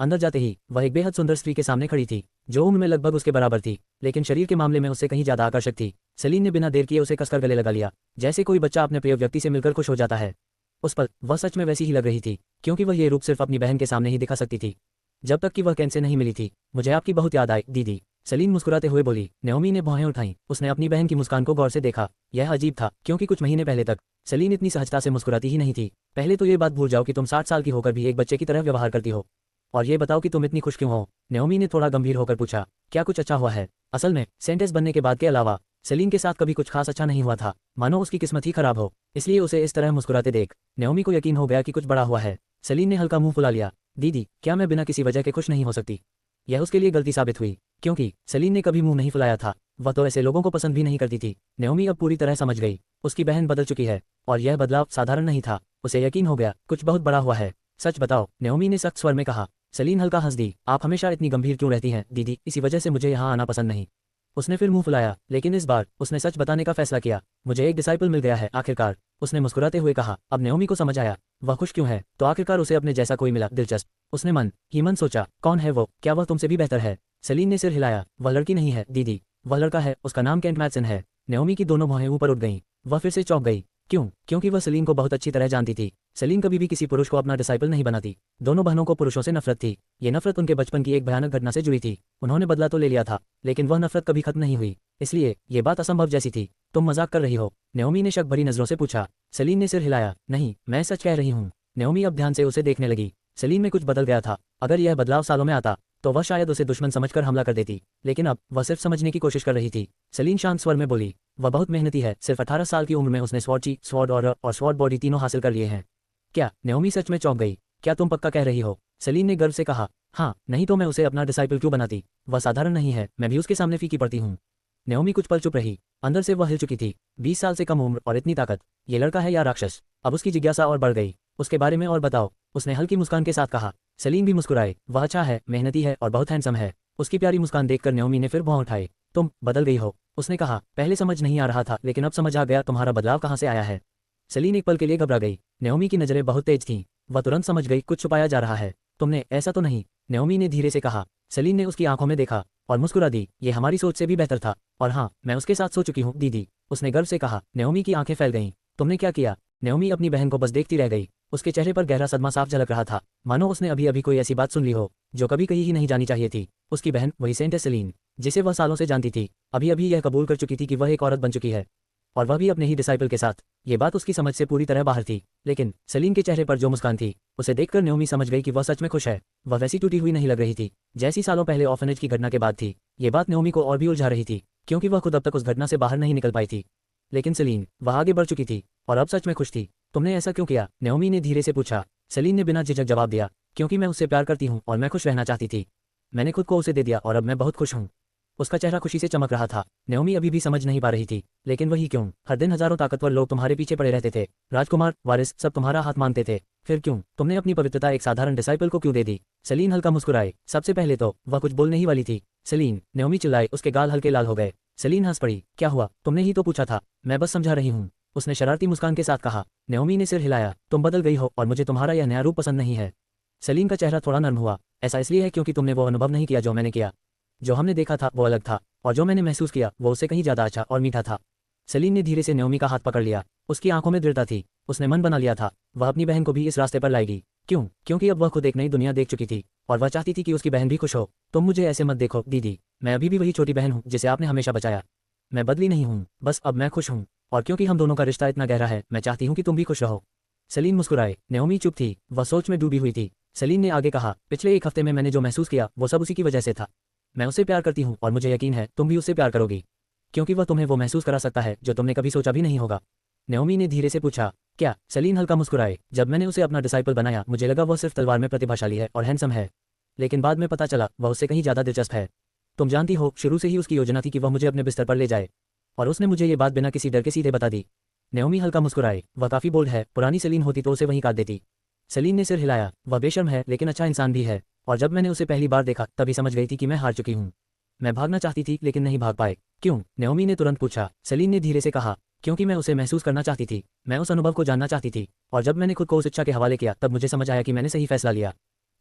अंदर जाते ही वह एक बेहद सुंदर स्त्री के सामने खड़ी थी, जो उम्र में लगभग उसके बराबर थी, लेकिन शरीर के मामले में उससे कहीं ज्यादा आकर्षक थी। सेलिन ने बिना देर किए उसे कसकर गले लगा लिया, जैसे कोई बच्चा अपने प्रिय व्यक्ति से मिलकर खुश हो जाता है। उस पल वह सच में वैसी ही लग रही थी, क्योंकि वह ये रूप सिर्फ अपनी बहन के सामने ही दिखा सकती थी, जब तक कि वह केंट से नहीं मिली थी। मुझे आपकी बहुत याद आई, दीदी, सेलिन मुस्कुराते हुए बोली। नेओमी ने भौहें उठाईं। उसने अपनी बहन की मुस्कान को गौर से देखा। यह अजीब था, क्योंकि कुछ महीने पहले तक सेलिन इतनी सहजता से मुस्कुराती ही नहीं थी। पहले तो ये बात भूल जाओ कि तुम 60 साल की होकर भी एक बच्चे की तरह व्यवहार करती हो, और ये बताओ कि तुम इतनी खुश क्यों हो। नेओमी ने थोड़ा गंभीर होकर पूछा। क्या कुछ अच्छा हुआ है? असल में सेंटेस बनने के बाद के अलावा सेलिन के साथ कभी कुछ खास अच्छा नहीं हुआ था, मानो उसकी किस्मत ही खराब हो। इसलिए उसे इस तरह मुस्कुराते देख नेओमी को यकीन हो गया कि कुछ बड़ा हुआ है। सेलिन ने हल्का मुंह फुला लिया। दीदी, क्या मैं बिना किसी वजह के खुश नहीं हो सकती? यह उसके लिए गलती साबित हुई, क्योंकि सेलिन ने कभी मुंह नहीं फुलाया था। वह तो ऐसे लोगों को पसंद भी नहीं करती थी। नेओमी अब पूरी तरह समझ गई, उसकी बहन बदल चुकी है, और यह बदलाव साधारण नहीं था। उसे यकीन हो गया कुछ बहुत बड़ा हुआ है। सच बताओ, नेओमी ने सख्त स्वर में कहा। सेलिन हल्का हंस दी। आप हमेशा इतनी गंभीर क्यों रहती हैं, दीदी? इसी वजह से मुझे यहाँ आना पसंद नहीं। उसने फिर मुंह फुलाया, लेकिन इस बार उसने सच बताने का फैसला किया। मुझे एक डिसाइपल मिल गया है आखिरकार, उसने मुस्कुराते हुए कहा। अब नेओमी को समझ आया वह खुश क्यों है, तो आखिरकार उसे अपने जैसा कोई मिला। दिलचस्प, उसने मन ही मन सोचा। कौन है वो? क्या वह तुमसे भी बेहतर है? सेलिन ने सिर हिलाया। वह लड़की नहीं है दीदी, वह लड़का है। उसका नाम केंट मैथसन है। नेओमी की दोनों भौहें ऊपर उठ गईं। वह फिर से चौंक गई। क्यों? क्योंकि वह सेलिन को बहुत अच्छी तरह जानती थी। सेलिन कभी भी किसी पुरुष को अपना डिसाइपल नहीं बनाती। दोनों बहनों को पुरुषों से नफरत थी। ये नफरत उनके बचपन की एक भयानक घटना से जुड़ी थी। उन्होंने बदला तो ले लिया था, लेकिन वह नफरत कभी खत्म नहीं हुई। इसलिए ये बात असंभव जैसी थी। तुम मजाक कर रही हो? नेओमी ने शक भरी नजरों से पूछा। सेलिन ने सिर हिलाया। नहीं, मैं सच कह रही हूँ। नेओमी अब ध्यान से उसे देखने लगी। सेलिन में कुछ बदल गया था। अगर यह बदलाव सालों में आता तो वह शायद उसे दुश्मन समझकर हमला कर देती, लेकिन अब वह सिर्फ समझने की कोशिश कर रही थी। सेलिन शांत स्वर में बोली। वह बहुत मेहनती है। सिर्फ 18 साल की उम्र में उसने स्वॉर्ची, स्वॉर्ड और स्वॉर्ड बॉडी तीनों हासिल कर लिए हैं। क्या? नेओमी सच में चौंक गई। क्या तुम पक्का कह रही हो? सेलिन ने गर्व से कहा। हाँ, नहीं तो मैं उसे अपना डिसाइपल क्यों बनाती? वह साधारण नहीं है, मैं भी उसके सामने फीकी पड़ती हूँ। नेओमी कुछ पल चुप रही। अंदर से वह हिल चुकी थी। 20 साल से कम उम्र और इतनी ताकत, ये लड़का है या राक्षस? अब उसकी जिज्ञासा और बढ़ गई। उसके बारे में और बताओ, उसने हल्की मुस्कान के साथ कहा। सेलिन भी मुस्कुराए। वह अच्छा है, मेहनती है और बहुत हैंडसम है। उसकी प्यारी मुस्कान देखकर नेओमी ने फिर भौं उठाए। तुम बदल गई हो, उसने कहा। पहले समझ नहीं आ रहा था, लेकिन अब समझ आ गया। तुम्हारा बदलाव कहाँ से आया है? सेलिन एक पल के लिए घबरा गई। नेओमी की नजरें बहुत तेज थीं। वह तुरंत समझ गई कुछ छुपाया जा रहा है। तुमने ऐसा तो नहीं? नेओमी ने धीरे से कहा। सेलिन ने उसकी आंखों में देखा और मुस्कुरा दी। ये हमारी सोच से भी बेहतर था, और हाँ, मैं उसके साथ सो चुकी हूँ दीदी, उसने गर्व से कहा। नेओमी की आंखें फैल गईं। तुमने क्या किया? नेओमी अपनी बहन को बस देखती रह गई। उसके चेहरे पर गहरा सदमा साफ झलक रहा था, मानो उसने अभी अभी कोई ऐसी बात सुन ली हो जो कभी कही ही नहीं जानी चाहिए थी। उसकी बहन, वही सेंट सेलिन जिसे वह सालों से जानती थी, अभी अभी यह कबूल कर चुकी थी कि वह एक औरत बन चुकी है, और वह भी अपने ही डिसाइपल के साथ। ये बात उसकी समझ से पूरी तरह बाहर थी, लेकिन सेलिन के चेहरे पर जो मुस्कान थी, उसे देखकर नेओमी समझ गई कि वह सच में खुश है। वह वैसी टूटी हुई नहीं लग रही थी जैसी सालों पहले ऑर्फनेज की घटना के बाद थी। ये बात नेओमी को और भी उलझा रही थी, क्योंकि वह खुद अब तक उस घटना से बाहर नहीं निकल पाई थी। लेकिन सेलिन, वह आगे बढ़ चुकी थी और अब सच में खुश थी। तुमने ऐसा क्यों किया? नेओमी ने धीरे से पूछा। सेलिन ने बिना झिझक जवाब दिया। क्योंकि मैं उससे प्यार करती हूँ और मैं खुश रहना चाहती थी। मैंने खुद को उसे दे दिया और अब मैं बहुत खुश हूँ। उसका चेहरा खुशी से चमक रहा था। नेओमी अभी भी समझ नहीं पा रही थी, लेकिन वही क्यों? हर दिन हजारों ताकतवर लोग तुम्हारे पीछे पड़े रहते थे, राजकुमार, वारिस, सब तुम्हारा हाथ मानते थे। फिर क्यों? तुमने अपनी पवित्रता एक साधारण डिसाइपल को क्यों दे दी? सेलिन हल्का मुस्कुराए। सबसे पहले तो वह कुछ बोलने ही वाली थी। सेलिन, नेओमी चिल्लाई। उसके गाल हल्के लाल हो गए। सेलिन हंस पड़ी। क्या हुआ? तुमने ही तो पूछा था। मैं बस समझा रही हूँ, उसने शरारती मुस्कान के साथ कहा। नेओमी ने सिर हिलाया। तुम बदल गई हो और मुझे तुम्हारा यह नया रूप पसंद नहीं है। सेलिन का चेहरा थोड़ा नर्म हुआ। ऐसा इसलिए है क्योंकि तुमने वो अनुभव नहीं किया जो मैंने किया। जो हमने देखा था वो अलग था, और जो मैंने महसूस किया वो उससे कहीं ज्यादा अच्छा और मीठा था। सेलिन ने धीरे से नाओमी का हाथ पकड़ लिया। उसकी आंखों में दृढ़ता थी। उसने मन बना लिया था, वह अपनी बहन को भी इस रास्ते पर लाएगी। क्यों? क्योंकि अब वह खुद एक नई दुनिया देख चुकी थी, और वह चाहती थी कि उसकी बहन भी खुश हो। तुम मुझे ऐसे मत देखो दीदी, मैं अभी भी वही छोटी बहन हूँ जिसे आपने हमेशा बचाया। मैं बदली नहीं हूँ, बस अब मैं खुश हूँ, और क्योंकि हम दोनों का रिश्ता इतना गहरा है, मैं चाहती हूँ कि तुम भी खुश रहो। सेलिन मुस्कुराए। नाओमी चुप थी, वह सोच में डूबी हुई थी। सेलिन ने आगे कहा, पिछले एक हफ्ते में मैंने जो महसूस किया वो सब उसी की वजह से था। मैं उससे प्यार करती हूँ, और मुझे यकीन है तुम भी उससे प्यार करोगी, क्योंकि वह तुम्हें वो महसूस करा सकता है जो तुमने कभी सोचा भी नहीं होगा। नाओमी ने धीरे से पूछा, क्या? सेलिन हल्का मुस्कुराए। जब मैंने उसे अपना डिसाइपल बनाया मुझे लगा वह सिर्फ तलवार में प्रतिभाशाली है और हैंडसम है, लेकिन बाद में पता चला वह उससे कहीं ज्यादा दिलचस्प है। तुम जानती हो, शुरू से ही उसकी योजना थी कि वह मुझे अपने बिस्तर पर ले जाए, और उसने मुझे ये बात बिना किसी डर के सीधे बता दी। नाओमी हल्का मुस्कुराए। वह काफी बोल्ड है, पुरानी सेलिन होती तो उसे वहीं काट देती। सेलिन ने सिर हिलाया। वह बेशर्म है लेकिन अच्छा इंसान भी है, और जब मैंने उसे पहली बार देखा तभी समझ गई थी कि मैं हार चुकी हूँ। मैं भागना चाहती थी लेकिन नहीं भाग पाए। क्यों? नाओमी ने तुरंत पूछा। सेलिन ने धीरे से कहा, क्योंकि मैं उसे महसूस करना चाहती थी, मैं उस अनुभव को जानना चाहती थी, और जब मैंने खुद को उस इच्छा के हवाले किया तब मुझे समझ आया कि मैंने सही फैसला लिया।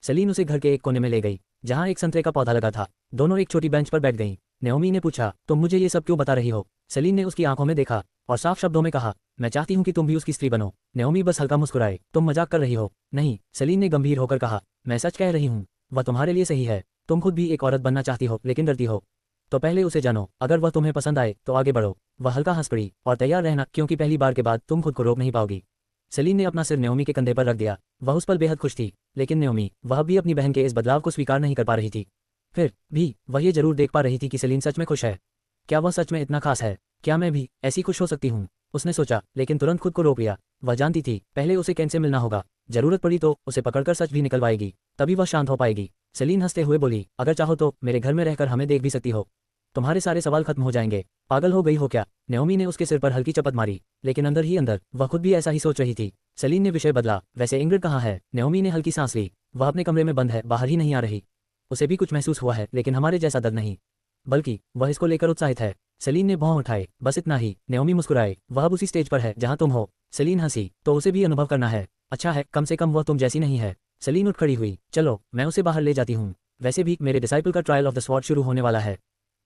सेलिन उसे घर के एक कोने में ले गई, जहाँ एक संतरे का पौधा लगा था। दोनों एक छोटी बेंच पर बैठ गईं। नाओमी ने पूछा, तुम मुझे ये सब क्यों बता रही हो? सेलिन ने उसकी आंखों में देखा और साफ शब्दों में कहा, मैं चाहती हूँ कि तुम भी उसकी स्त्री बनो। नाओमी बस हल्का मुस्कुराए। तुम मजाक कर रही हो? नहीं, सेलिन ने गंभीर होकर कहा, मैं सच कह रही हूँ। वह तुम्हारे लिए सही है। तुम खुद भी एक औरत बनना चाहती हो लेकिन डरती हो, तो पहले उसे जानो। अगर वह तुम्हें पसंद आए तो आगे बढ़ो। वह हल्का हंस पड़ी। और तैयार रहना, क्योंकि पहली बार के बाद तुम खुद को रोक नहीं पाओगी। सेलिन ने अपना सिर नाओमी के कंधे पर रख दिया। वह उस पर बेहद खुश थी, लेकिन नाओमी, वह भी अपनी बहन के इस बदलाव को स्वीकार नहीं कर पा रही थी। फिर भी वह ये जरूर देख पा रही थी कि सेलिन सच में खुश है। क्या वह सच में इतना खास है? क्या मैं भी ऐसी खुश हो सकती हूँ? उसने सोचा, लेकिन तुरंत खुद को रोक लिया। वह जानती थी पहले उसे कैन से मिलना होगा। जरूरत पड़ी तो उसे पकड़कर सच भी निकलवाएगी, तभी वह शांत हो पाएगी। सेलिन हंसते हुए बोली, अगर चाहो तो मेरे घर में रहकर हमें देख भी सकती हो। तुम्हारे सारे सवाल खत्म हो जाएंगे। पागल हो गई हो क्या? नाओमी ने उसके सिर पर हल्की चपत मारी, लेकिन अंदर ही अंदर वह खुद भी ऐसा ही सोच रही थी। सेलिन ने विषय बदला, वैसे इंग्रिड कहाँ है? नाओमी ने हल्की सांस ली। वह अपने कमरे में बंद है, बाहर ही नहीं आ रही। उसे भी कुछ महसूस हुआ है, लेकिन हमारे जैसा दर्द नहीं, बल्कि वह इसको लेकर उत्साहित है। सेलिन ने भौं उठाए। बस इतना ही। नाओमी मुस्कुराए। वह अब उसी स्टेज पर है जहां तुम हो। सेलिन हंसी। तो उसे भी अनुभव करना है। अच्छा है, कम से कम वह तुम जैसी नहीं है। सेलिन उठ खड़ी हुई। चलो, मैं उसे बाहर ले जाती हूँ। वैसे भी मेरे डिसाइपल का ट्रायल ऑफ द स्वॉर्ड शुरू होने वाला है।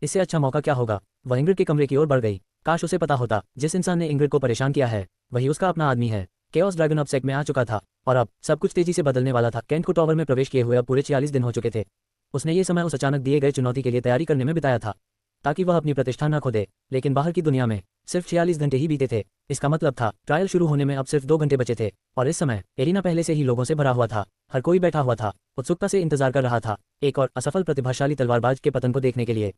इससे अच्छा मौका क्या होगा? वह इंग्रिड के कमरे की ओर बढ़ गई। काश उसे पता होता, जिस इंसान ने इंग्रिड को परेशान किया है वही उसका अपना आदमी है। केओस ड्रैगन अब सेक में आ चुका था, और अब सब कुछ तेजी से बदलने वाला था। केंट को टॉवर में प्रवेश किए हुए अब पूरे 46 दिन हो चुके थे। उसने ये समय उस अचानक दिए गए चुनौती के लिए तैयारी करने में बिताया था, ताकि वह अपनी प्रतिष्ठा न खो दे। लेकिन बाहर की दुनिया में सिर्फ 46 घंटे ही बीते थे। इसका मतलब था ट्रायल शुरू होने में अब सिर्फ 2 घंटे बचे थे, और इस समय एरिना पहले से ही लोगों से भरा हुआ था। हर कोई बैठा हुआ था, उत्सुकता से इंतजार कर रहा था, एक और असफल प्रतिभाशाली तलवारबाज के पतन को देखने के लिए।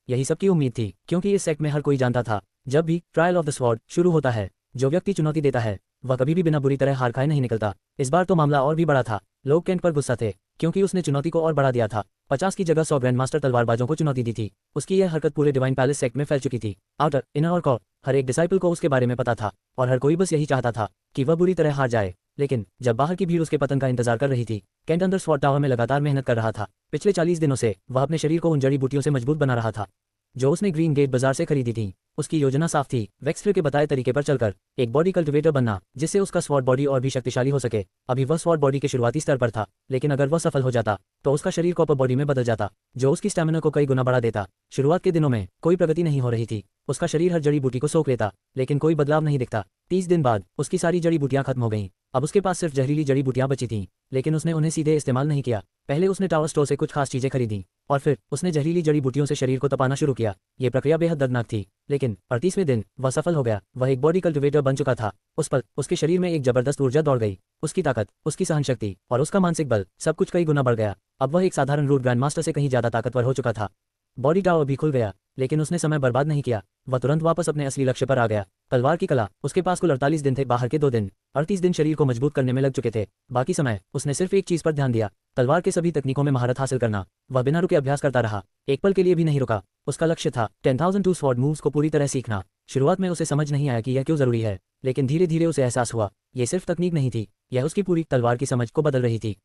यही सबकी उम्मीद थी, क्योंकि इस सेक्ट में हर कोई जानता था, जब भी ट्रायल ऑफ द स्वॉर्ड शुरू होता है, जो व्यक्ति चुनौती देता है वह कभी भी बिना बुरी तरह हार खाए नहीं निकलता। इस बार तो मामला और भी बड़ा था। लोग केंट पर गुस्सा थे, क्योंकि उसने चुनौती को और बढ़ा दिया था। 50 की जगह 100 ग्रैंड मास्टर तलवारबाजों को चुनौती दी थी। उसकी यह हरकत पूरे डिवाइन पैलेस सेक्ट में फैल चुकी थी। आउटर, इनर और कोर, हर एक डिसाइपल को उसके बारे में पता था, और हर कोई बस यही चाहता था कि वह बुरी तरह हार जाए। लेकिन जब बाहर की भीड़ उसके पतन का इंतजार कर रही थी, केंट अंदर स्वॉर्ड टावर में लगातार मेहनत कर रहा था। पिछले 40 दिनों से वह अपने शरीर को उन जड़ी बूटियों से मजबूत बना रहा था जो उसने ग्रीन गेट बाजार से खरीदी थी। उसकी योजना साफ थी, वेक्सटर के बताए तरीके पर चलकर एक बॉडी कल्टिवेटर बनना, जिससे उसका स्वॉर्ड बॉडी और भी शक्तिशाली हो सके। अभी वह स्वॉर्ड बॉडी के शुरुआती स्तर पर था, लेकिन अगर वह सफल हो जाता तो उसका शरीर कॉपर बॉडी में बदल जाता, जो उसकी स्टैमिना को कई गुना बढ़ा देता। शुरुआत के दिनों में कोई प्रगति नहीं हो रही थी। उसका शरीर हर जड़ी बूटी को सोख लेता, लेकिन कोई बदलाव नहीं दिखता। 30 दिन बाद उसकी सारी जड़ी बूटियां खत्म हो गईं। अब उसके पास सिर्फ जहरीली जड़ी बूटियां बची थीं, लेकिन उसने उन्हें सीधे इस्तेमाल नहीं किया। पहले उसने टावर स्टोर से कुछ खास चीजें खरीदी, और फिर उसने जहरीली जड़ी बूटियों से शरीर को तपाना शुरू किया। ये प्रक्रिया बेहद दर्दनाक थी, लेकिन 38वें दिन वह सफल हो गया। वह एक बॉडी कल्टिवेटर बन चुका था। उस पर उसके शरीर में एक जबरदस्त ऊर्जा दौड़ गई। उसकी ताकत, उसकी सहनशक्ति और उसका मानसिक बल, सब कुछ कई गुना बढ़ गया। अब वह एक साधारण रूट ग्रैंड मास्टर से कहीं ज्यादा ताकतवर हो चुका था। बॉडी टावर भी खुल गया, लेकिन उसने समय बर्बाद नहीं किया। वह तुरंत वापस अपने असली लक्ष्य पर आ गया, तलवार की कला। उसके पास कुल 48 दिन थे, बाहर के 2 दिन। 38 दिन शरीर को मजबूत करने में लग चुके थे। बाकी समय उसने सिर्फ एक चीज पर ध्यान दिया, तलवार के सभी तकनीकों में महारत हासिल करना। वह बिना रुके अभ्यास करता रहा, एक पल के लिए भी नहीं रुका। उसका लक्ष्य था 10,002 स्वॉर्ड मूव्स को पूरी तरह सीखना। शुरुआत में उसे समझ नहीं आया कि यह क्यों जरूरी है, लेकिन धीरे धीरे उसे एहसास हुआ, यह सिर्फ तकनीक नहीं थी, यह उसकी पूरी तलवार की समझ को बदल रही थी।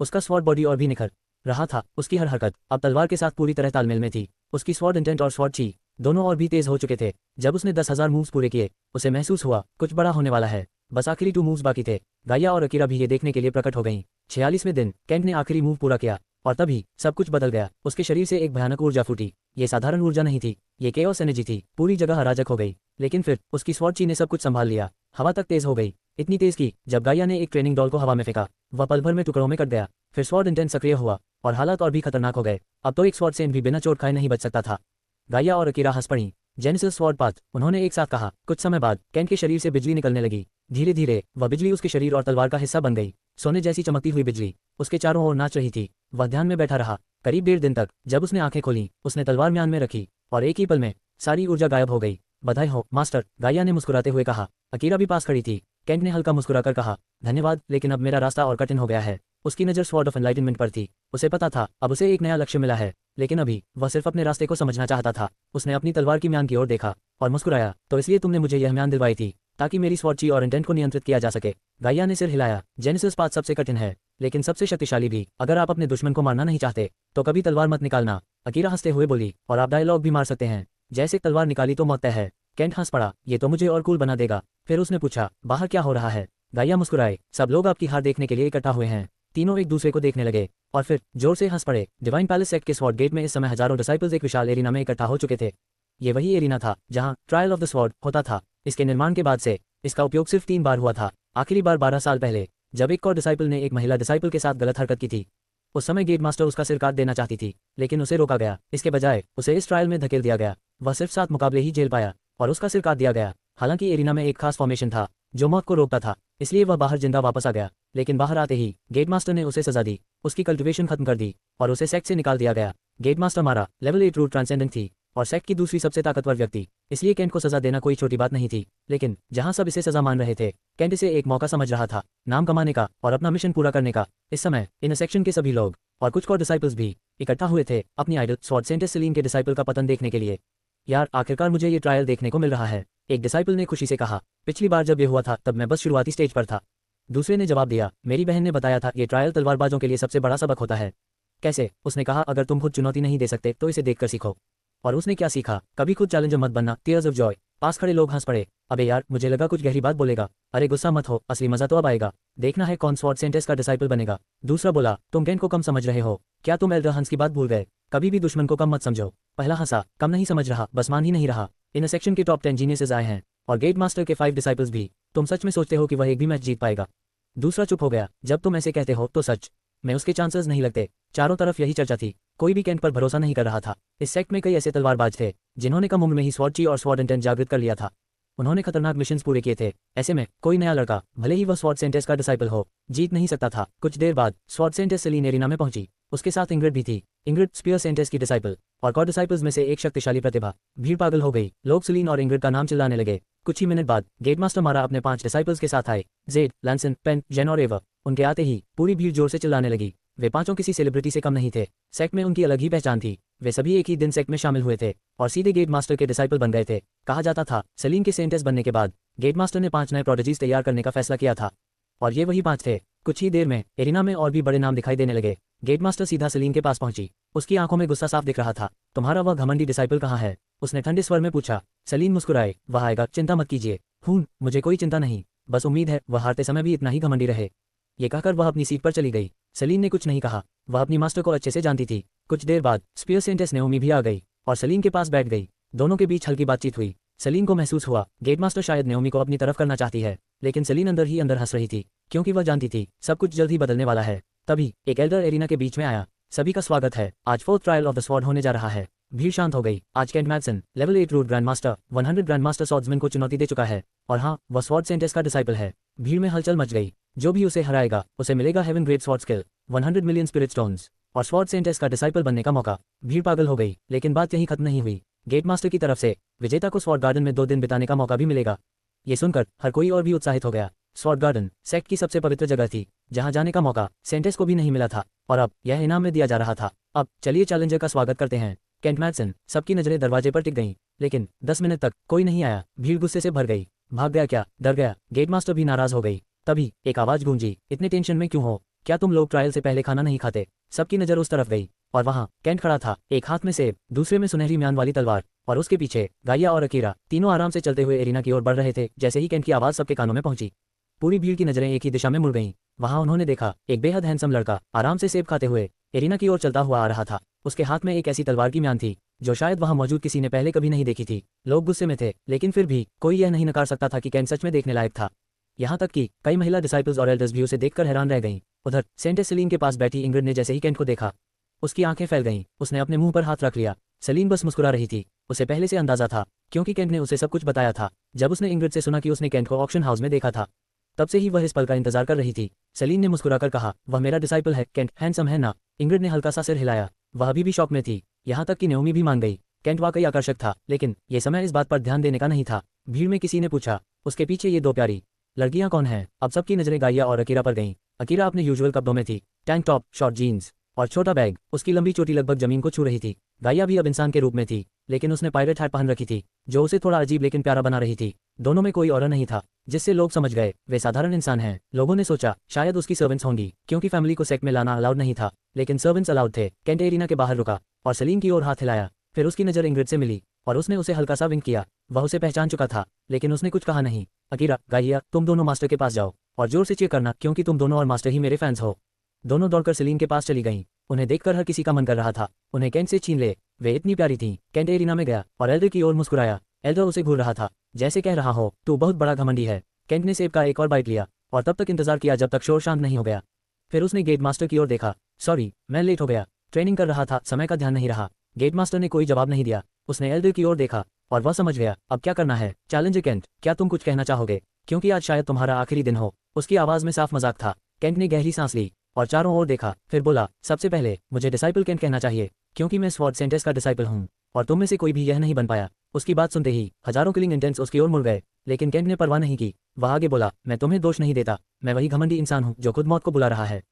उसका स्वॉर्ड बॉडी और भी निखर रहा था। उसकी हर हरकत अब तलवार के साथ पूरी तरह तालमेल में थी। उसकी स्वॉर्ड इंटेंट और स्वॉर्ड ची दोनों और भी तेज हो चुके थे। जब उसने 10,000 मूव्स पूरे किए, उसे महसूस हुआ कुछ बड़ा होने वाला है। बस आखिरी 2 मूव्स बाकी थे। गाया और अकीरा भी ये देखने के लिए प्रकट हो गईं। 46वें दिन केंट ने आखिरी मूव पूरा किया, और तभी सब कुछ बदल गया। उसके शरीर से एक भयानक ऊर्जा फूटी। ये साधारण ऊर्जा नहीं थी, ये केओस एनर्जी थी। पूरी जगह अराजक हो गई। लेकिन फिर उसकी स्वॉर्ड ची ने सब कुछ संभाल लिया। हवा तक तेज हो गई, इतनी तेज की जब गाइया ने एक ट्रेनिंग डॉल को हवा में फेंका, वह पल भर में टुकड़ों में कट गया। फिर स्वॉर्ड इंटेंस सक्रिय हुआ और हालात और भी खतरनाक हो गए। अब तो एक स्वॉर्ड सेंट भी बिना चोट खाए नहीं बच सकता था। गाइया और अकीरा हंस पड़ी। जेनेसिस स्वॉर्ड पाथ, उन्होंने एक साथ कहा। कुछ समय बाद केंट के शरीर से बिजली निकलने लगी। धीरे धीरे वह बिजली उसके शरीर और तलवार का हिस्सा बन गई। सोने जैसी चमकती हुई बिजली उसके चारों ओर नाच रही थी। वह ध्यान में बैठा रहा करीब 1.5 दिन तक। जब उसने आंखें खोली, उसने तलवार म्यान में रखी और एक ही पल में सारी ऊर्जा गायब हो गई। बधाई हो मास्टर, गाइया ने मुस्कुराते हुए कहा। अकीरा भी पास खड़ी थी। केंट ने हल्का मुस्कुराकर कहा, धन्यवाद, लेकिन अब मेरा रास्ता और कठिन हो गया है। उसकी नज़र स्वॉर्ड ऑफ एनलाइटनमेंट पर थी। उसे पता था अब उसे एक नया लक्ष्य मिला है, लेकिन अभी वह सिर्फ अपने रास्ते को समझना चाहता था। उसने अपनी तलवार की म्यान की ओर देखा और मुस्कुराया। तो इसलिए तुमने मुझे यह म्यान दिलवाई थी ताकि मेरी स्वॉर्ड ची और इंटेंट को नियंत्रित किया जा सके। गाइया ने सिर हिलाया। जेनेसिस पाथ सबसे कठिन है, लेकिन सबसे शक्तिशाली भी। अगर आप अपने दुश्मन को मारना नहीं चाहते तो कभी तलवार मत निकालना। अकीरा हंसते हुए बोली, और आप डायलॉग भी मार सकते हैं, जैसे तलवार निकाली तो मौत तय है। केंट हंस पड़ा, ये तो मुझे और कूल बना देगा। फिर उसने पूछा, बाहर क्या हो रहा है? गाइया मुस्कुराए, सब लोग आपकी हार देखने के लिए इकट्ठा हुए हैं। तीनों एक दूसरे को देखने लगे और फिर जोर से हंस पड़े। डिवाइन पैलेस सेक्ट के स्वॉर्ड गेट में इस समय हजारों डिसाइपल्स एक विशाल एरिना में इकट्ठा हो चुके थे। ये वही एरिना था जहां ट्रायल ऑफ द स्वॉर्ड होता था। इसके निर्माण के बाद से इसका उपयोग सिर्फ 3 बार हुआ था। आखिरी बार 12 साल पहले, जब एक और डिसाइपल ने एक महिला डिसाइपल के साथ गलत हरकत की थी। उस समय गेट मास्टर उसका सिर काट देना चाहती थी, लेकिन उसे रोका गया। इसके बजाय उसे इस ट्रायल में धकेल दिया गया। वह सिर्फ 7 मुकाबले ही झेल पाया और उसका सिर काट दिया गया। हालांकि एरिना में एक खास फॉर्मेशन था जो मौत को रोकता था, इसलिए वह बाहर जिंदा वापस आ गया। लेकिन बाहर आते ही गेट मास्टर ने उसे सजा दी, उसकी कल्टिवेशन खत्म कर दी और उसे सेक्ट से निकाल दिया गया। गेट मास्टर मारा लेवल 8 रूट ट्रांसेंडेंट थी और सेक्ट की दूसरी सबसे ताकतवर व्यक्ति, इसलिए केंट को सजा देना कोई छोटी बात नहीं थी। लेकिन जहां सब इसे सजा मान रहे थे, केंट इसे एक मौका समझ रहा था, नाम कमाने का और अपना मिशन पूरा करने का। इस समय इन सेक्शन के सभी लोग और कुछ और डिसाइपल्स भी इकट्ठा हुए थे अपनी आइडल स्वॉर्ड सेंटेस सेलीन के डिसाइपल का पतन देखने के लिए। यार, आखिरकार मुझे ये ट्रायल देखने को मिल रहा है, एक डिसाइपल ने खुशी से कहा। पिछली बार जब ये हुआ था तब मैं बस शुरुआती स्टेज पर था। दूसरे ने जवाब दिया, मेरी बहन ने बताया था ये ट्रायल तलवारबाजों के लिए सबसे बड़ा सबक होता है। कैसे? उसने कहा, अगर तुम खुद चुनौती नहीं दे सकते तो इसे देखकर सीखो। और उसने क्या सीखा? कभी खुद चैलेंजर मत बनना। Tears of Joy. पास खड़े लोग हंस पड़े। अबे यार, मुझे लगा कुछ गहरी बात बोलेगा। अरे गुस्सा मत हो, असली मजा तो अब आएगा, देखना है कौन स्वॉर्ड सेंटेस का डिसाइपल बनेगा। दूसरा बोला, तुम केंट को कम समझ रहे हो क्या? तुम एल्डर हंस की बात भूल गए? कभी भी दुश्मन को कम मत समझो। पहला हंसा, कम नहीं समझ रहा, बस मान ही नहीं रहा। इन सेक्शन के टॉप 10 जीनियसेस आए हैं और गेट मास्टर के 5 डिसाइपल्स भी। तुम सच में सोचते हो कि वह एक भी मैच जीत पाएगा? दूसरा चुप हो गया। जब तुम ऐसे कहते हो तो सच में उसके चांसेस नहीं लगते। चारों तरफ यही चर्चा थी, कोई भी केंट पर भरोसा नहीं कर रहा था। इस सेक्ट में कई ऐसे तलवारबाज थे जिन्होंने कम उम्र में ही स्वॉर्ड ची और स्वॉर्ड इंटेंट जागृत कर लिया था। उन्होंने खतरनाक मिशंस पूरे किए थे। ऐसे में कोई नया लड़का, भले ही वह स्वॉर्ड सेंटेस का डिसाइपल हो, जीत नहीं सकता था। कुछ देर बाद स्वॉर्ड सेंटेस सेलीन एरिना में पहुंची। उसके साथ इंग्रिड भी थी। इंग्रिड स्पीयर सेंटेस की डिसाइपल और कॉर डिसाइपल्स में से एक शक्तिशाली प्रतिभा। भीड़ पागल हो गई। लोग सेलीन और इंग्रिड का नाम चिल्लाने लगे। कुछ ही मिनट बाद गेट मास्टर मारा अपने 5 डिसाइपल्स के साथ आए, जेड, लैंसन, पेन, जेन और एवर। उनके आते ही पूरी भीड़ जोर से चिल्लाने लगी। वे पांचों किसी सेलिब्रिटी से कम नहीं थे। सेक्ट में उनकी अलग ही पहचान थी। वे सभी एक ही दिन सेक्ट में शामिल हुए थे और सीधे गेट मास्टर के डिसाइपल बन गए थे। कहा जाता था सेलीन के सेंटेस बनने के बाद गेट मास्टर ने 5 नए प्रोडिजीज तैयार करने का फैसला किया था और ये वही 5 थे। कुछ ही देर में एरिना में और भी बड़े नाम दिखाई देने लगे। गेट मास्टर सीधा सेलीन के पास पहुंची। उसकी आंखों में गुस्सा साफ दिख रहा था। तुम्हारा वह घमंडी डिसाइपल कहाँ है? उसने ठंडे स्वर में पूछा। सेलीन मुस्कुराए, वह आएगा, चिंता मत कीजिए। मुझे कोई चिंता नहीं, बस उम्मीद है वह हारते समय भी इतना ही घमंडी रहे। ये कहकर वह अपनी सीट पर चली गई। सेलीन ने कुछ नहीं कहा, वह अपनी मास्टर को अच्छे से जानती थी। कुछ देर बाद स्पीयर सेंटेस नेओमी भी आ गई और सेलीन के पास बैठ गई। दोनों के बीच हल्की बातचीत हुई। सेलीन को महसूस हुआ गेट मास्टर शायद नेओमी को अपनी तरफ करना चाहती है, लेकिन सेलीन अंदर ही अंदर हंस रही थी क्योंकि वह जानती थी सब कुछ जल्द ही बदलने वाला है। तभी एक एल्डर एरिना के बीच में आया। सभी का स्वागत है, आज 4th trial of the sword होने जा रहा है। भीड़ शांत हो गई। आज Kent Madsen level 8 root grand master 100 grand master swordsman को चुनौती दे चुका है और हाँ, वह स्वॉर्ड सेंटेस का डिसाइपल है। भीड़ में हलचल मच गई। जो भी उसे हराएगा उसे मिलेगा heaven great sword skill, 100 million spirit stones और स्वॉर्ड सेंटेस का डिसाइपल बनने का मौका। भीड़ पागल हो गई, लेकिन बात यहीं खत्म नहीं हुई। गेट मास्टर की तरफ से विजेता को स्वॉर्ड गार्डन में 2 दिन बिताने का मौका भी मिलेगा। ये सुनकर हर कोई और भी उत्साहित हो गया। स्वॉर्ड गार्डन सेक्ट की सबसे पवित्र जगह थी जहां जाने का मौका सेंटेस को भी नहीं मिला था और अब यह इनाम में दिया जा रहा था। अब चलिए चैलेंजर का स्वागत करते हैं, केंट मैडसन। सबकी नजरें दरवाजे पर टिक गईं, लेकिन 10 मिनट तक कोई नहीं आया। भीड़ गुस्से से भर गई। भाग गया क्या? डर गया? गेट मास्टर भी नाराज हो गई। तभी एक आवाज गूंजी, इतने टेंशन में क्यों हो? क्या तुम लोग ट्रायल से पहले खाना नहीं खाते? सबकी नजर उस तरफ गई और वहां केंट खड़ा था, एक हाथ में सेब, दूसरे में सुनहरी म्यान वाली तलवार और उसके पीछे गाइया और अकीरा। तीनों आराम से चलते हुए एरिना की ओर बढ़ रहे थे। जैसे ही केंट की आवाज सबके कानों में पहुंची, पूरी भीड़ की नजरें एक ही दिशा में मुड़ गईं। वहां उन्होंने देखा एक बेहद हैंडसम लड़का आराम से सेब खाते हुए एरिना की ओर चलता हुआ आ रहा था। उसके हाथ में एक ऐसी तलवार की म्यान थी जो शायद वहां मौजूद किसी ने पहले कभी नहीं देखी थी। लोग गुस्से में थे, लेकिन फिर भी कोई यह नहीं नकार सकता था कि केंट सच में देखने लायक था। यहाँ तक कि कई महिला डिसाइपल्स और एल्डर्स भी उसे देखकर हैरान रह गईं। उधर सेंट सेलीन के पास बैठी इंग्रिड ने जैसे ही केंट को देखा, उसकी आंखें फैल गईं। उसने अपने मुंह पर हाथ रख लिया। सेलीन बस मुस्कुरा रही थी। उसे पहले से अंदाजा था, क्योंकि केंट ने उसे सब कुछ बताया था। जब उसने इंग्रिड से सुना कि उसने केंट को ऑक्शन हाउस में देखा था, तब से ही वह इस पल का इंतजार कर रही थी। सेलीन ने मुस्कुराकर कहा, वह मेरा डिसाइपल है। केंट हैंडसम है ना? इंग्रिड ने हल्का सा सिर हिलाया। वह अभी भी शॉक में थी। यहाँ तक कि नेओमी भी मान गई। केंट वाकई आकर्षक था, लेकिन ये समय इस बात पर ध्यान देने का नहीं था। भीड़ में किसी ने पूछा, उसके पीछे ये दो प्यारी लड़कियां कौन हैं? अब सबकी नजरें गाइया और अकीरा पर गईं। अकीरा अपने यूजुअल कपड़ों में थी, टैंक टॉप, शॉर्ट जीन्स और छोटा बैग। उसकी लंबी चोटी लगभग जमीन को छू रही थी। गाइया भी अब इंसान के रूप में थी, लेकिन उसने पायरेट हैट पहन रखी थी जो उसे थोड़ा अजीब लेकिन प्यारा बना रही थी। दोनों में कोई और नहीं था जिससे लोग समझ गए वे साधारण इंसान हैं। लोगों ने सोचा शायद उसकी सर्वेंट्स होंगी, क्योंकि फैमिली को सेक्ट में लाना अलाउड नहीं था, लेकिन सर्वेंट्स अलाउड थे। केंट एरिना के बाहर रुका और सलीम की ओर हाथ हिलाया। फिर उसकी नजर इंग्रिड से मिली और उसने उसे हल्का सा विंक किया। वह उसे पहचान चुका था, लेकिन उसने कुछ कहा नहीं। अकीरा, गाइया, तुम दोनों मास्टर के पास जाओ और जोर से चीयर करना, क्योंकि तुम दोनों और मास्टर ही मेरे फैंस हो। दोनों दौड़कर सलीम के पास चली गईं। उन्हें देखकर हर किसी का मन कर रहा था उन्हें केंट से छीन ले। वे इतनी प्यारी थीं। केंट एरिना में गया और एल्डर की ओर मुस्कुराया। एल्डर उसे घूर रहा था, जैसे कह रहा हो, तू बहुत बड़ा घमंडी है। केंट ने सेब का एक और बाइट लिया और तब तक इंतजार किया जब तक शोर शांत नहीं हो गया। फिर उसने गेट मास्टर की ओर देखा। सॉरी, मैं लेट हो गया, ट्रेनिंग कर रहा था, समय का ध्यान नहीं रहा। गेट मास्टर ने कोई जवाब नहीं दिया। उसने एल्डर की ओर देखा और वह समझ गया अब क्या करना है। चैलेंजर केंट, क्या तुम कुछ कहना चाहोगे, क्योंकि आज शायद तुम्हारा आखिरी दिन हो। उसकी आवाज में साफ मजाक था। केंट ने गहरी सांस ली और चारों ओर देखा, फिर बोला, सबसे पहले मुझे डिसाइपल केंट कहना चाहिए, क्योंकि मैं स्वॉर्ड सेंटेस का डिसाइपल हूँ और तुम में से कोई भी यह नहीं बन पाया। उसकी बात सुनते ही हजारों किलिंग इंटेंट्स उसकी ओर मुड़ गए, लेकिन केंट ने परवाह नहीं की। वह आगे बोला, मैं तुम्हें दोष नहीं देता, मैं वही घमंडी इंसान हूँ जो खुद मौत को बुला रहा है।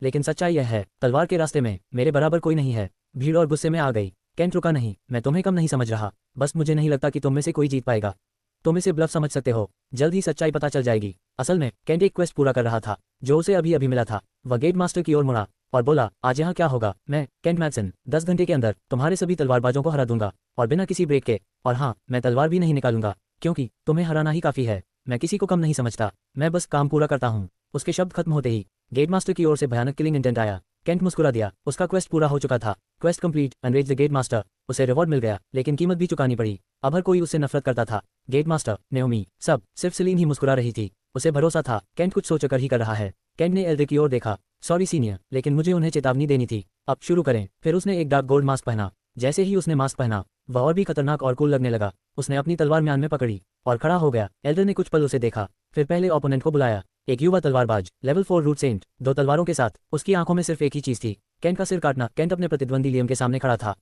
लेकिन सच्चाई यह है, तलवार के रास्ते में मेरे बराबर कोई नहीं है। भीड़ और गुस्से में आ गई। केंट रुका नहीं। मैं तुम्हें कम नहीं समझ रहा, बस मुझे नहीं लगता कि तुम में से कोई जीत पाएगा। तुम इसे ब्लफ समझ सकते हो, जल्द ही सच्चाई पता चल जाएगी। असल में केंट एक क्वेस्ट पूरा कर रहा था जो उसे अभी अभी मिला था। वह गेट मास्टर की ओर मुड़ा और बोला, आज यहाँ क्या होगा? मैं केंट मैथसन 10 घंटे के अंदर तुम्हारे सभी तलवारबाजों को हरा दूंगा और बिना किसी ब्रेक के। और हाँ, मैं तलवार भी नहीं निकालूंगा, क्योंकि तुम्हें हराना ही काफी है। मैं किसी को कम नहीं समझता, मैं बस काम पूरा करता हूँ। उसके शब्द खत्म होते ही गेट मास्टर की ओर से भयानक किलिंग इंटेंट आया। केंट मुस्कुरा दिया। उसका क्वेस्ट पूरा हो चुका था। Quest complete, enrage the gate master. उसे रिवॉर्ड मिल गया, लेकिन कीमत भी चुकानी पड़ी। अब हर कोई उससे नफरत करता था। गेट मास्टर, नेओमी, सब, सिर्फ सेलीन ही मुस्कुरा रही थी। उसे भरोसा था केंट कुछ सोचकर ही कर रहा है। केंट ने एल्डर की ओर देखा। सॉरी सीनियर, लेकिन मुझे उन्हें चेतावनी देनी थी। अब शुरू करें। फिर उसने एक डार्क गोल्ड मास्क पहना। जैसे ही उसने मास्क पहना, वह और भी खतरनाक और कूल लगने लगा। उसने अपनी तलवार म्यान में पकड़ी और खड़ा हो गया। एल्डर ने कुछ पल उसे देखा, फिर पहले ओपोनेंट को बुलाया। एक युवा तलवारबाज, लेवल 4 रूट सेंट, 2 तलवारों के साथ। उसकी आंखों में सिर्फ एक ही चीज थी, केंट का सिर काटना। केंट अपने प्रतिद्वंदी लियम के सामने खड़ा था।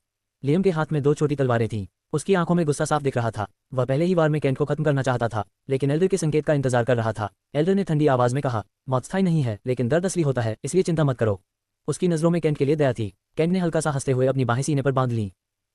लियम के हाथ में 2 छोटी तलवारें थीं। उसकी आंखों में गुस्सा साफ दिख रहा था। वह पहले ही वार में केंट को खत्म करना चाहता था, लेकिन एल्डर के संकेत का इंतजार कर रहा था। एल्डर ने ठंडी आवाज में कहा, मौत स्थायी नहीं है, लेकिन दर्द असली होता है, इसलिए चिंता मत करो। उसकी नजरों में केंट के लिए दया थी। केंट ने हल्का सा हंसते हुए अपनी बाहें सीने पर बांध लीं,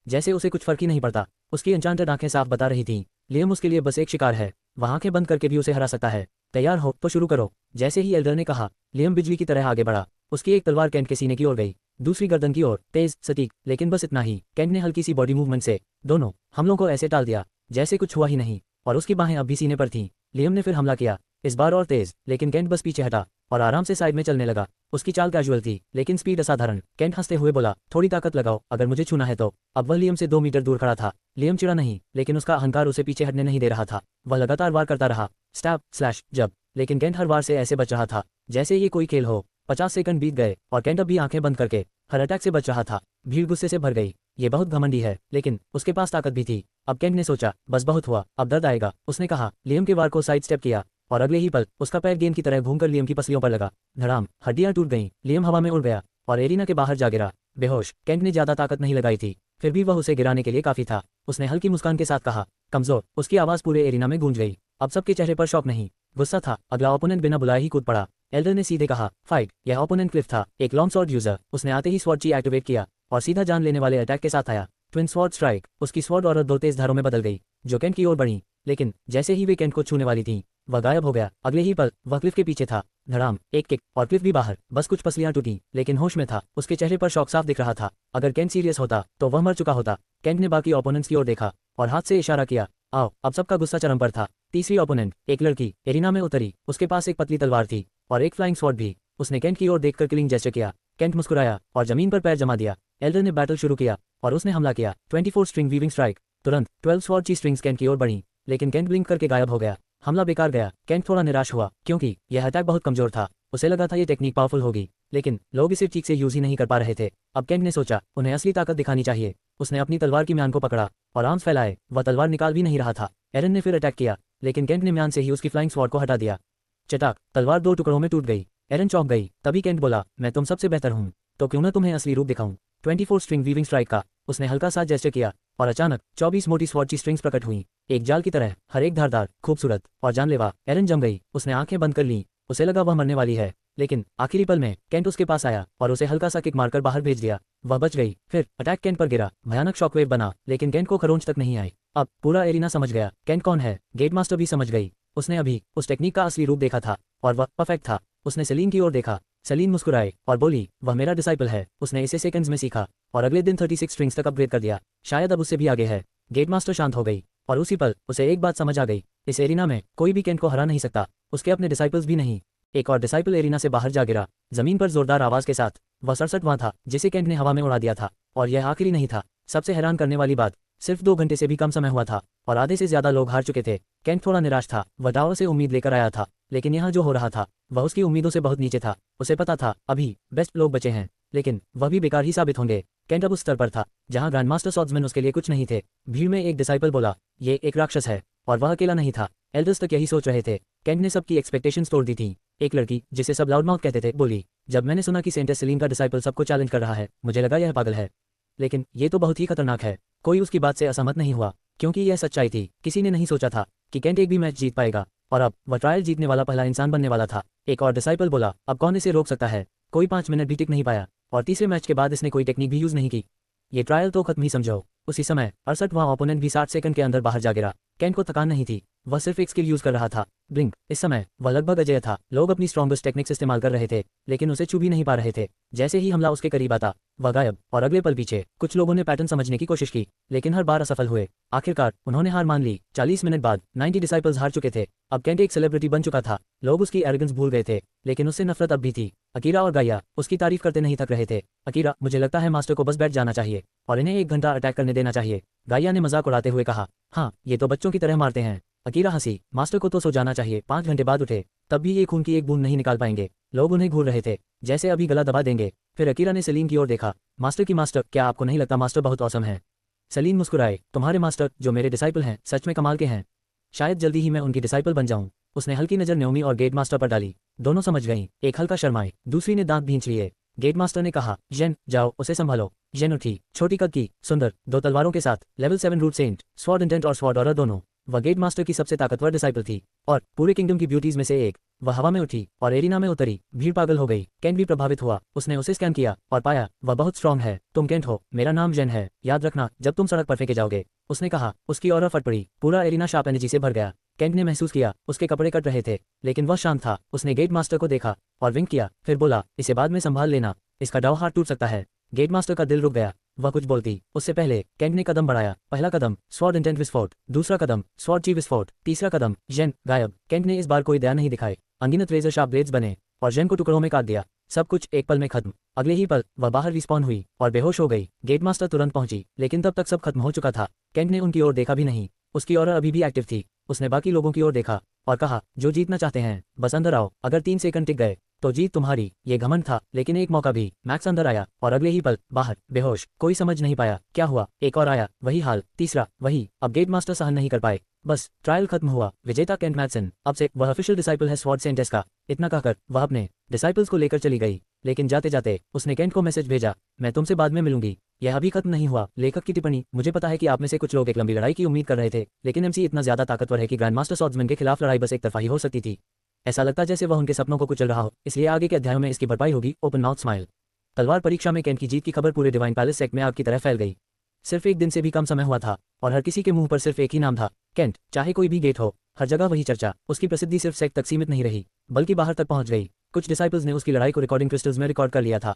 जैसे उसे कुछ फर्क ही नहीं पड़ता। उसकी एन्चांटेड आंखें साफ बता रही थीं, लियम उसके लिए बस एक शिकार है। वह आंखें बंद करके भी उसे हरा सकता है। तैयार हो तो शुरू करो। जैसे ही एल्डर ने कहा, लियम बिजली की तरह आगे बढ़ा। उसकी एक तलवार केंट के सीने की ओर गई, दूसरी गर्दन की ओर, तेज, सटीक, लेकिन बस इतना ही। केंट ने हल्की सी बॉडी मूवमेंट से दोनों हमलों को ऐसे टाल दिया जैसे कुछ हुआ ही नहीं, और उसकी बाहें अब भी सीने पर थीं। लियम ने फिर हमला किया, इस बार और तेज, लेकिन केंट बस पीछे हटा और आराम से साइड में चलने लगा। उसकी चाल कैजुअल थी, लेकिन स्पीड असाधारण। केंट हंसते हुए बोला, थोड़ी ताकत लगाओ अगर मुझे छूना है तो। अब वह लियम से 2 मीटर दूर खड़ा था। लियम चिड़ा नहीं, लेकिन उसका अहंकार उसे पीछे हटने नहीं दे रहा था। वह लगातार वार करता रहा, स्टैब, स्लैश, जब, लेकिन केंट हर वार से ऐसे बच रहा था जैसे ये कोई खेल हो। 50 सेकंड बीत गए और केंट अब भी आंखें बंद करके हर अटैक से बच रहा था। भीड़ गुस्से से भर गई। ये बहुत घमंडी है, लेकिन उसके पास ताकत भी थी। अब केंट ने सोचा, बस बहुत हुआ, अब दर्द आएगा। उसने कहा, लियम के वार को साइड स्टेप किया और अगले ही पल उसका पैर गेंद की तरह घूमकर लियम की पसलियों पर लगा। धड़ाम, हड्डियां टूट गईं। लियम हवा में उड़ गया और एरिना के बाहर जा गिरा, बेहोश। केंट ने ज्यादा ताकत नहीं लगाई थी, फिर भी वह उसे गिराने के लिए काफी था। उसने हल्की मुस्कान के साथ कहा, कमजोर। उसकी आवाज पूरे एरिना में गूंज गई। अब सबके चेहरे पर शौक नहीं, गुस्सा था। अगला ओपोनेंट बिना बुलाए ही कूद पड़ा। एल्डर ने सीधे कहा, फाइट। यह ओपोनेंट क्लिफ था, एक लॉन्ग स्वॉर्ड यूजर। उसने आते ही स्वॉर्ड ची एक्टिवेट किया और सीधा जान लेने वाले अटैक के साथ आया। Twin sword strike. उसकी स्वॉर्ड और 2 तेज धारों में बदल गई जो केंट की ओर बढ़ी, लेकिन जैसे ही वे केंट को छूने वाली थीं, वह गायब हो गया। अगले ही पल वह क्लिफ के पीछे था। धड़ाम, एक किक और क्लिफ भी बाहर। बस कुछ पसलियां टूटी, लेकिन होश में था। उसके चेहरे पर शौक साफ दिख रहा था। अगर केंट सीरियस होता तो वह मर चुका होता। केंट ने बाकी ओपोनेंट्स की ओर देखा और हाथ से इशारा किया, आओ। अब सबका गुस्सा चरम पर था। तीसरी ओपोनेंट, एक लड़की, एरिना में उतरी। उसके पास एक पतली तलवार थी और एक फ्लाइंग स्वॉर्ड भी। उसने केंट की ओर देखकर किलिंग जेस्चर किया। केंट मुस्कुराया और जमीन पर पैर जमा दिया। एल्डर ने बैटल शुरू किया और उसने हमला किया। 24 स्ट्रिंग वीविंग स्ट्राइक। तुरंत 12 स्वॉर्ड की स्ट्रिंग्स केंट की ओर बढ़ी, लेकिन केंट ब्लिंक करके गायब हो गया। हमला बेकार गया। केंट थोड़ा निराश हुआ क्योंकि यह अटैक बहुत कमजोर था। उसे लगा था ये टेक्निक पावरफुल होगी, लेकिन लोग इसे ठीक से यूज ही नहीं कर पा रहे थे। अब केंट ने सोचा उन्हें असली ताकत दिखानी चाहिए। उसने अपनी तलवार की म्यान को पकड़ा और आर्म्स फैलाए। वह तलवार निकाल भी नहीं रहा था। एरन ने फिर अटैक किया, लेकिन केंट ने म्यान से ही उसकी फ्लाइंग स्वॉर्ड को हटा दिया। चटाक, तलवार 2 टुकड़ों में टूट गई। एरन चौंक गई। तभी केंट बोला, मैं तुम सबसे बेहतर हूँ, तो क्यों न तुम्हें असली रूप दिखाऊं। 24 स्ट्रिंग वीविंग स्ट्राइक का उसने हल्का सा जेस्चर किया और अचानक 24 मोटी स्वॉर्ड की स्ट्रिंग्स प्रकट हुई, एक जाल की तरह, हर एक धारदार, खूबसूरत और जानलेवा। एरन जम गई। उसने आंखें बंद कर ली। उसे लगा वह मरने वाली है, लेकिन आखिरी पल में केंट उसके पास आया और उसे हल्का सा किक मारकर बाहर भेज दिया। वह बच गई। फिर अटैक केंट पर गिरा। भयानक शॉकवेव बना, लेकिन केंट को खरोंच तक नहीं आई। अब पूरा एरिना समझ गया केंट कौन है। गेट मास्टर भी समझ गई। उसने अभी उस टेक्निक का असली रूप देखा था और वह परफेक्ट था। उसने सेलीन की ओर देखा। सेलीन मुस्कुराई और बोली, वह मेरा डिसाइपल है। उसने इसे सेकंड्स में सीखा और अगले दिन 36 स्ट्रिंग्स तक अपग्रेड कर दिया। शायद अब उससे भी आगे है। गेट मास्टर शांत हो गई और उसी पल उसे एक बात समझ आ गई, इस एरिना में कोई भी केंट को हरा नहीं सकता, उसके अपने डिसाइपल्स भी नहीं। एक और डिसाइपल एरिना से बाहर जा गिरा, जमीन पर जोरदार आवाज के साथ। वह 67वां था जिसे केंट ने हवा में उड़ा दिया था, और यह आखिरी नहीं था। सबसे हैरान करने वाली बात, सिर्फ 2 घंटे से भी कम समय हुआ था और आधे से ज्यादा लोग हार चुके थे। केंट थोड़ा निराश था। वह टावर से उम्मीद लेकर आया था, लेकिन यहाँ जो हो रहा था वह उसकी उम्मीदों से बहुत नीचे था। उसे पता था अभी बेस्ट लोग बचे हैं, लेकिन वह भी बेकार ही साबित होंगे। केंट अब उस स्तर पर था जहाँ ग्रैंड मास्टर स्वॉर्ड्समैन उसके लिए कुछ नहीं थे। भीड़ में एक डिसाइपल बोला, ये एक राक्षस है, और वह अकेला नहीं था। एल्डर्स तक यही सोच रहे थे। केंट ने सबकी एक्सपेक्टेशंस तोड़ दी थी। एक लड़की जिसे सब लाउडमाउथ कहते थे बोली, जब मैंने सुना कि सेंट सेलीन का डिसाइपल सबको चैलेंज कर रहा है, मुझे लगा यह पागल है, लेकिन ये तो बहुत ही खतरनाक है। कोई उसकी बात से असहमत नहीं हुआ, क्योंकि यह सच्चाई थी। किसी ने नहीं सोचा था कि केंट एक भी मैच जीत पाएगा, और अब वह ट्रायल जीतने वाला पहला इंसान बनने वाला था। एक और डिसाइपल बोला, अब कौन इसे रोक सकता है। कोई 5 मिनट भी टिक नहीं पाया, और तीसरे मैच के बाद इसने कोई टेक्निक भी यूज नहीं की। ये ट्रायल तो खत्म ही समझो। उसी समय 68वां ओपोनेंट भी 60 सेकंड के अंदर बाहर जा गिरा। केंट को थकान नहीं थी, वह सिर्फ एक स्किल यूज कर रहा था, ब्लिंक। इस समय वह लगभग अजेय था। लोग अपनी स्ट्रॉन्गेस्ट टेक्निक्स इस्तेमाल कर रहे थे, लेकिन उसे छू भी नहीं पा रहे थे। जैसे ही हमला उसके करीब आता, वह गायब, और अगले पल पीछे। कुछ लोगों ने पैटर्न समझने की कोशिश की, लेकिन हर बार असफल हुए। आखिरकार उन्होंने हार मान ली। 40 मिनट बाद 90 डिसाइपल्स हार चुके थे। अब केंट एक सेलिब्रिटी बन चुका था। लोग उसकी एरोगेंस भूल गए थे, लेकिन उससे नफरत अब भी थी। अकीरा और गाइया उसकी तारीफ करते नहीं थक रहे थे। अकीरा, मुझे लगता है मास्टर को बस बैठ जाना चाहिए और इन्हें 1 घंटा अटैक करने देना चाहिए। गाइया ने मजाक उड़ाते हुए कहा, हाँ, ये तो बच्चों की तरह मारते हैं। अकीरा हंसी, मास्टर को तो सो जाना चाहिए, 5 घंटे बाद उठे, तब भी ये खून की एक बूंद नहीं निकाल पाएंगे। लोग उन्हें घूर रहे थे, जैसे अभी गला दबा देंगे। फिर अकीरा ने सलीम की ओर देखा, मास्टर, क्या आपको नहीं लगता मास्टर बहुत औसम है। सलीम मुस्कुराए, तुम्हारे मास्टर जो मेरे डिसाइपल हैं सच में कमाल के हैं। शायद जल्दी ही मैं उनकी डिसाइपल बन जाऊं। उसने हल्की नजर न्योमी और गेट मास्टर पर डाली। दोनों समझ गईं। एक हल्का शर्माई, दूसरी ने दांत भींच लिए। गेट मास्टर ने कहा, जेन, जाओ उसे संभालो। जेन उठी, छोटी कद की, सुंदर, 2 तलवारों के साथ, level 7 root saint, sword intent और स्वॉर्ड ऑरर दोनों। वह गेट मास्टर की सबसे ताकतवर डिसाइपल थी, और पूरे किंगडम की ब्यूटीज में से एक। वह हवा में उठी और एरिना में उतरी। भीड़ पागल हो गई। केंट भी प्रभावित हुआ। उसने उसे स्कैन किया और पाया वह बहुत स्ट्रांग है। तुम केंट हो, मेरा नाम जेन है, याद रखना जब तुम सड़क पर फेंके जाओगे। उसने कहा। उसकी ऑरा फट पड़ी। पूरा एरिना शार्प एनर्जी से भर गया। केंट ने महसूस किया उसके कपड़े कट रहे थे, लेकिन वह शांत था। उसने गेट मास्टर को देखा और विंक किया, फिर बोला, इसे बाद में संभाल लेना, इसका दाव हाथ टूट सकता है। गेट मास्टर का दिल रुक गया। वह कुछ बोलती उससे पहले केंट ने कदम बढ़ाया। पहला कदम स्वॉर्ड इंटेंट विस्फोट, दूसरा कदम स्वॉर्ड ची विस्फोट, तीसरा कदम जेन गायब। केंट ने इस बार कोई दया नहीं दिखाई। अनगिनत रेजर शार्प ब्लेड्स बने और जेन को टुकड़ों में काट दिया। सब कुछ एक पल में खत्म। अगले ही पल वह बाहर रिस्पॉन हुई और बेहोश हो गई। गेट मास्टर तुरंत पहुंची, लेकिन तब तक सब खत्म हो चुका था। केंट ने उनकी ओर देखा भी नहीं। उसकी ऑरा अभी भी एक्टिव थी। उसने बाकी लोगों की ओर देखा और कहा, जो जीतना चाहते हैं बस अंदर आओ। अगर 3 सेकंड टिक गए तो जीत तुम्हारी। ये घमंड था, लेकिन एक मौका भी। मैक्स अंदर आया और अगले ही पल बाहर, बेहोश। कोई समझ नहीं पाया क्या हुआ। एक और आया, वही हाल, तीसरा वही। अब गेट मास्टर सहन नहीं कर पाए। बस ट्रायल खत्म हुआ। विजेता केंट मैथसन। अब से वह ऑफिशियल डिसाइपल है स्वॉर्ड सेंटेस का। इतना कहकर वह अपने डिसाइपल्स को लेकर चली गई, लेकिन जाते जाते उसने केंट को मैसेज भेजा, मैं तुमसे बाद में मिलूंगी। यह अभी खत्म नहीं हुआ। लेखक की टिप्पणी, मुझे पता है कि आप में से कुछ लोग एक लंबी लड़ाई की उम्मीद कर रहे थे, लेकिन एमसी इतना ज्यादा ताकतवर है कि ग्रैंड मास्टर स्वॉर्ड्समैन के खिलाफ लड़ाई बस एक तरफा ही हो सकती थी। ऐसा लगता जैसे वह उनके सपनों को कुचल रहा हो, इसलिए आगे के अध्यायों में इसकी भरपाई होगी। Open mouth smile. तलवार परीक्षा में केंट की जीत की खबर पूरे डिवाइन पैलेस सेक्ट में आग की तरह फैल गई। सिर्फ 1 दिन से भी कम समय हुआ था और हर किसी के मुंह पर सिर्फ एक ही नाम था, केंट। चाहे कोई भी गेट हो, हर जगह वही चर्चा। उसकी प्रसिद्धि सिर्फ सेक्ट तक सीमित नहीं रही, बल्कि बाहर तक पहुंच गई। कुछ डिसाइपल्स ने उसकी लड़ाई को रिकॉर्डिंग क्रिस्टल्स में रिकॉर्ड कर लिया था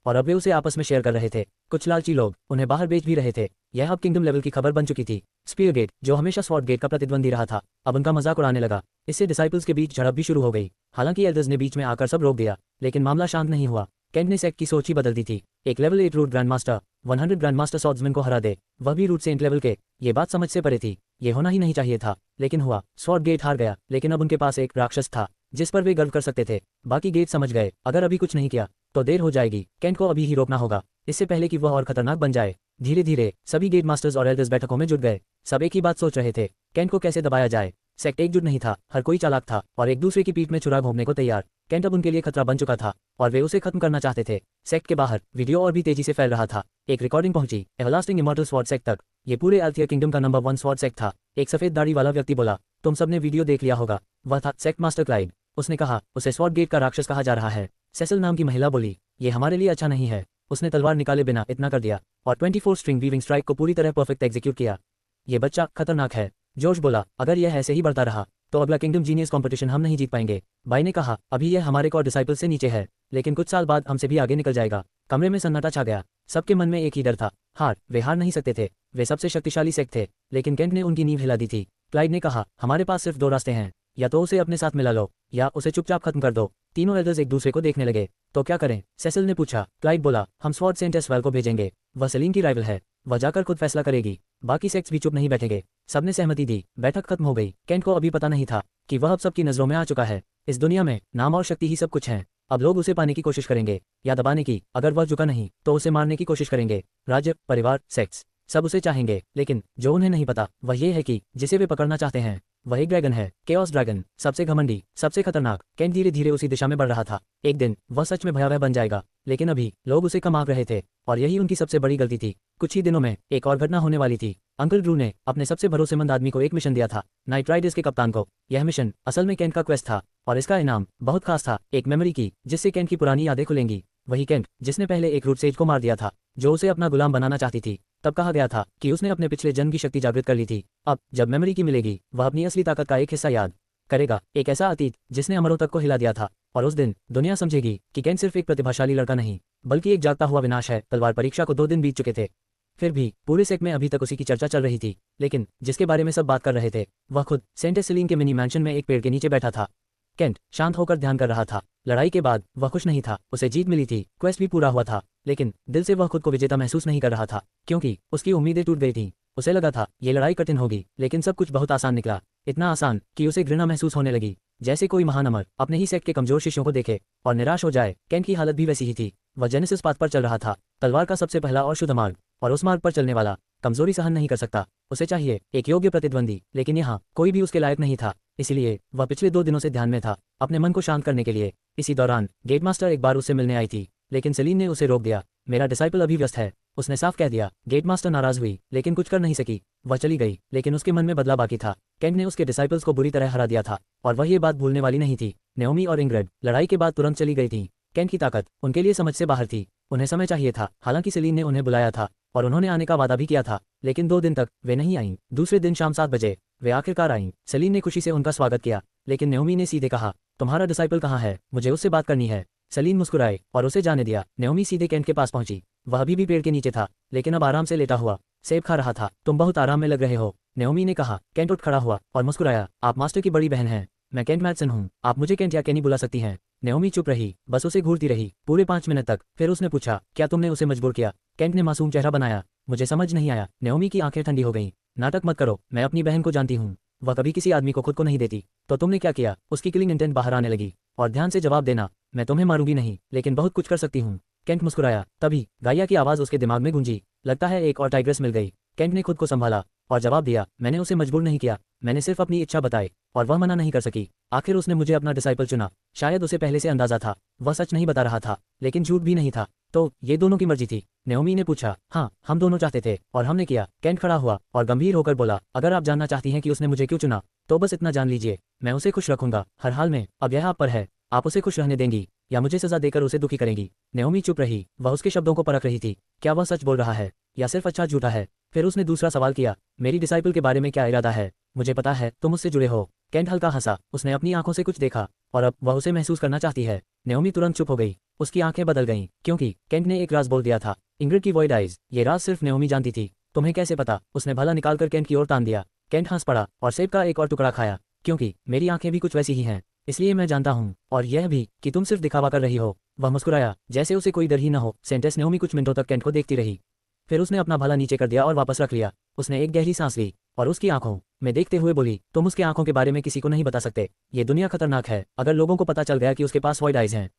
और अब वे उसे आपस में शेयर कर रहे थे। कुछ लालची लोग उन्हें बाहर बेच भी रहे थे। यह अब किंगडम लेवल की खबर बन चुकी थी। स्पीयर गेट, जो हमेशा स्वॉर्ड गेट का प्रतिद्वंदी रहा था, अब उनका मजाक उड़ाने लगा। इससे डिसाइपल्स के बीच झड़प भी शुरू हो गई। हालांकि एल्डर्स ने बीच में आकर सब रोक दिया, लेकिन मामला शांत नहीं हुआ। केंट ने सेक्ट की सोच ही बदल दी थी। एक level 8 root grand master 100 grand master swordsman को हरा दे, वह भी रूट सेंट लेवल के। ये बात समझ से परे थी। ये होना ही नहीं चाहिए था, लेकिन हुआ। स्वॉर्ड गेट हार गया, लेकिन अब उनके पास एक राक्षस था जिस पर वे गर्व कर सकते थे। बाकी गेट समझ गए, अगर अभी कुछ नहीं किया तो देर हो जाएगी। केंट को अभी ही रोकना होगा, इससे पहले कि वह और खतरनाक बन जाए। धीरे धीरे सभी गेट मास्टर्स और एल्डर्स बैठकों में जुट गए। सब एक ही बात सोच रहे थे, केंट को कैसे दबाया जाए। सेक्ट एकजुट नहीं था, हर कोई चालाक था और एक दूसरे की पीठ में छुरा घोंपने को तैयार। केंट अब उनके लिए खतरा बन चुका था और वे उसे खत्म करना चाहते थे। सेक्ट के बाहर वीडियो और भी तेजी से फैल रहा था। एक रिकॉर्डिंग पहुंची एवरलास्टिंग इमॉर्टल स्वॉर्ड सेक्ट तक। ये पूरे अल्थियर किंगडम का नंबर 1 स्वॉर्ड सेक्ट था। एक सफेद दाढ़ी वाला व्यक्ति बोला, तुम सबने वीडियो देख लिया होगा। वह था सेक्ट मास्टर क्लाइड। उसने कहा, उसे स्वॉर्ड गेट का राक्षस कहा जा रहा है। सेसिल नाम की महिला बोली, ये हमारे लिए अच्छा नहीं है। उसने तलवार निकाले बिना इतना कर दिया और 24 स्ट्रिंग वीविंग स्ट्राइक को पूरी तरह परफेक्ट एग्जीक्यूट किया। ये बच्चा खतरनाक है। जॉर्ज बोला, अगर यह ऐसे ही बढ़ता रहा तो अगला किंगडम जीनियस कंपटीशन हम नहीं जीत पाएंगे। बाई ने कहा, अभी यह हमारे कोर डिसाइपल से नीचे है, लेकिन कुछ साल बाद हमसे भी आगे निकल जाएगा। कमरे में सन्नाटा छा गया। सबके मन में एक ही डर था, वे हार नहीं सकते थे। वे सबसे शक्तिशाली सेक्ट थे, लेकिन केंट ने उनकी नींव हिला दी थी। क्लाइड ने कहा, हमारे पास सिर्फ 2 रास्ते हैं, या तो उसे अपने साथ मिला लो या उसे चुपचाप खत्म कर दो। तीनों एल्डर्स एक दूसरे को देखने लगे। तो क्या करें? सेसिल ने पूछा। क्लाइड बोला, हम स्वॉर्ड सेंट एस्वेल को भेजेंगे। वह सेलिन की राइवल है, वह जाकर खुद फैसला करेगी। बाकी सेक्ट्स भी चुप नहीं बैठेंगे। सबने सहमति दी। बैठक खत्म हो गई। केंट को अभी पता नहीं था कि वह अब सबकी नजरों में आ चुका है। इस दुनिया में नाम और शक्ति ही सब कुछ है। अब लोग उसे पाने की कोशिश करेंगे या दबाने की। अगर वह झुका नहीं तो उसे मारने की कोशिश करेंगे। राज्य, परिवार, सेक्ट्स सब उसे चाहेंगे, लेकिन जो उन्हें नहीं पता वह ये है कि जिसे वे पकड़ना चाहते हैं वह एक ड्रैगन है। केओस ड्रैगन, सबसे घमंडी, सबसे खतरनाक। केंट धीरे धीरे उसी दिशा में बढ़ रहा था। एक दिन वह सच में भयावह बन जाएगा, लेकिन अभी लोग उसे कम आंक रहे थे और यही उनकी सबसे बड़ी गलती थी। कुछ ही दिनों में एक और घटना होने वाली थी। अंकल ड्रू ने अपने सबसे भरोसेमंद आदमी को एक मिशन दिया था, नाइट राइडर्स के कप्तान को। यह मिशन असल में केंट का क्वेस्ट था और इसका इनाम बहुत खास था, एक मेमोरी की जिससे केंट की पुरानी यादें खुलेंगी। वही केंट जिसने पहले एक रूट सेज को मार दिया था जो उसे अपना गुलाम बनाना चाहती थी। तब कहा गया था कि उसने अपने पिछले जन्म की शक्ति जागृत कर ली थी। अब जब मेमोरी की मिलेगी वह अपनी असली ताकत का एक हिस्सा याद करेगा, एक ऐसा अतीत जिसने अमरों तक को हिला दिया था। और उस दिन दुनिया समझेगी कि केंट सिर्फ एक प्रतिभाशाली लड़का नहीं बल्कि एक जागता हुआ विनाश है। तलवार परीक्षा को 2 दिन बीत चुके थे, फिर भी पूरे सेक्ट में अभी तक उसी की चर्चा चल रही थी। लेकिन जिसके बारे में सब बात कर रहे थे वह खुद सेंट एसिलीन के मिनी मैंशन में एक पेड़ के नीचे बैठा था। केंट शांत होकर ध्यान कर रहा था। लड़ाई के बाद वह खुश नहीं था, उसे जीत मिली थी, क्वेस्ट भी पूरा हुआ था, लेकिन दिल से वह खुद को विजेता महसूस नहीं कर रहा था, क्योंकि उसकी उम्मीदें टूट गई थीं। उसे लगा था ये लड़ाई कठिन होगी, लेकिन सब कुछ बहुत आसान निकला। इतना आसान कि उसे घृणा महसूस होने लगी, जैसे कोई महान अमर अपने ही सेक्ट के कमजोर शिष्यों को देखे और निराश हो जाए। केंट की हालत भी वैसी ही थी। वह जेनेसिस पाथ पर चल रहा था, तलवार का सबसे पहला और शुद्ध मार्ग, और उस मार्ग पर चलने वाला कमजोरी सहन नहीं कर सकता। उसे चाहिए एक योग्य प्रतिद्वंदी, लेकिन यहाँ कोई भी उसके लायक नहीं था। इसलिए वह पिछले 2 दिनों से ध्यान में था, अपने मन को शांत करने के लिए। इसी दौरान गेट मास्टर एक बार उससे मिलने आई थी, लेकिन सेलिन ने उसे रोक दिया। मेरा डिसाइपल अभी व्यस्त है, उसने साफ कह दिया। गेट मास्टर नाराज हुई, लेकिन कुछ कर नहीं सकी। वह चली गई, लेकिन उसके मन में बदला बाकी था। केंट ने उसके डिसाइपल्स को बुरी तरह हरा दिया था और वह ये बात भूलने वाली नहीं थी। नेओमी और इंग्रेड लड़ाई के बाद तुरंत चली गई थी। केंट की ताकत उनके लिए समझ से बाहर थी। उन्हें समय चाहिए था। हालांकि सेलिन ने उन्हें बुलाया था और उन्होंने आने का वादा भी किया था, लेकिन 2 दिन तक वे नहीं आईं। दूसरे दिन शाम 7 बजे वे आखिरकार आईं। सेलिन ने खुशी से उनका स्वागत किया, लेकिन नेओमी ने सीधे कहा, तुम्हारा डिसाइपल कहाँ है? मुझे उससे बात करनी है। सेलिन मुस्कुराए और उसे जाने दिया। नेओमी सीधे केंट के पास पहुंची। वह अभी भी पेड़ के नीचे था, लेकिन अब आराम से लेटा हुआ सेब खा रहा था। तुम बहुत आराम में लग रहे हो, नेओमी ने कहा। केंट उठ खड़ा हुआ और मुस्कुराया। आप मास्टर की बड़ी बहन हैं। मैं केंट मैथसन हूँ। आप मुझे केंट या केनी बुला सकती हैं। नेओमी चुप रही, बस उसे घूरती रही पूरे 5 मिनट तक। फिर उसने पूछा, क्या तुमने उसे मजबूर किया? केंट ने मासूम चेहरा बनाया। मुझे समझ नहीं आया। नेओमी की आंखें ठंडी हो गईं। नाटक मत करो, मैं अपनी बहन को जानती हूँ। वह कभी किसी आदमी को खुद को नहीं देती। तो तुमने क्या किया? उसकी किलिंग इंटेंट बाहर आने लगी। और ध्यान से जवाब देना, मैं तुम्हें मारूंगी नहीं, लेकिन बहुत कुछ कर सकती हूँ। केंट मुस्कुराया। तभी गाइया की आवाज उसके दिमाग में गूंजी। लगता है एक और टाइग्रेस मिल गई। केंट ने खुद को संभाला और जवाब दिया, मैंने उसे मजबूर नहीं किया, मैंने सिर्फ अपनी इच्छा बताई और वह मना नहीं कर सकी। आखिर उसने मुझे अपना डिसाइपल चुना। शायद उसे पहले से अंदाजा था। वह सच नहीं बता रहा था, लेकिन झूठ भी नहीं था। तो ये दोनों की मर्जी थी? नेओमी ने पूछा। हाँ, हम दोनों चाहते थे और हमने किया। केंट खड़ा हुआ और गंभीर होकर बोला, अगर आप जानना चाहती हैं कि उसने मुझे क्यों चुना, तो बस इतना जान लीजिए, मैं उसे खुश रखूंगा हर हाल में। अब यह आप पर है, आप उसे खुश रहने देंगी या मुझे सजा देकर उसे दुखी करेंगी? नेओमी चुप रही। वह उसके शब्दों को परख रही थी। क्या वह सच बोल रहा है या सिर्फ अच्छा झूठा है? फिर उसने दूसरा सवाल किया, मेरी डिसाइपल के बारे में क्या इरादा है? मुझे पता है तुम उससे जुड़े हो। केंट हल्का हंसा। उसने अपनी आंखों से कुछ देखा और अब वह उसे महसूस करना चाहती है। नेओमी तुरंत चुप हो गई। उसकी आंखें बदल गईं, क्योंकि केंट ने एक राज बोल दिया था। इंग्रिड की वॉइड आइज। ये राज सिर्फ नेओमी जानती थी। तुम्हें कैसे पता? उसने भला निकालकर केंट की ओर तान दिया। केंट हंस पड़ा और सेब का एक और टुकड़ा खाया। क्योंकि मेरी आंखें भी कुछ वैसी ही हैं। इसलिए मैं जानता हूँ, और यह भी कि तुम सिर्फ दिखावा कर रही हो। वह मुस्कुराया, जैसे उसे कोई डर ही न हो। सेंटेस नेओमी कुछ मिनटों तक केंट को देखती रही, फिर उसने अपना भाला नीचे कर दिया और वापस रख लिया। उसने एक गहरी सांस ली और उसकी आंखों में देखते हुए बोली, तुम उसकी आंखों के बारे में किसी को नहीं बता सकते। ये दुनिया खतरनाक है। अगर लोगों को पता चल गया कि उसके पास वॉइड आइज हैं,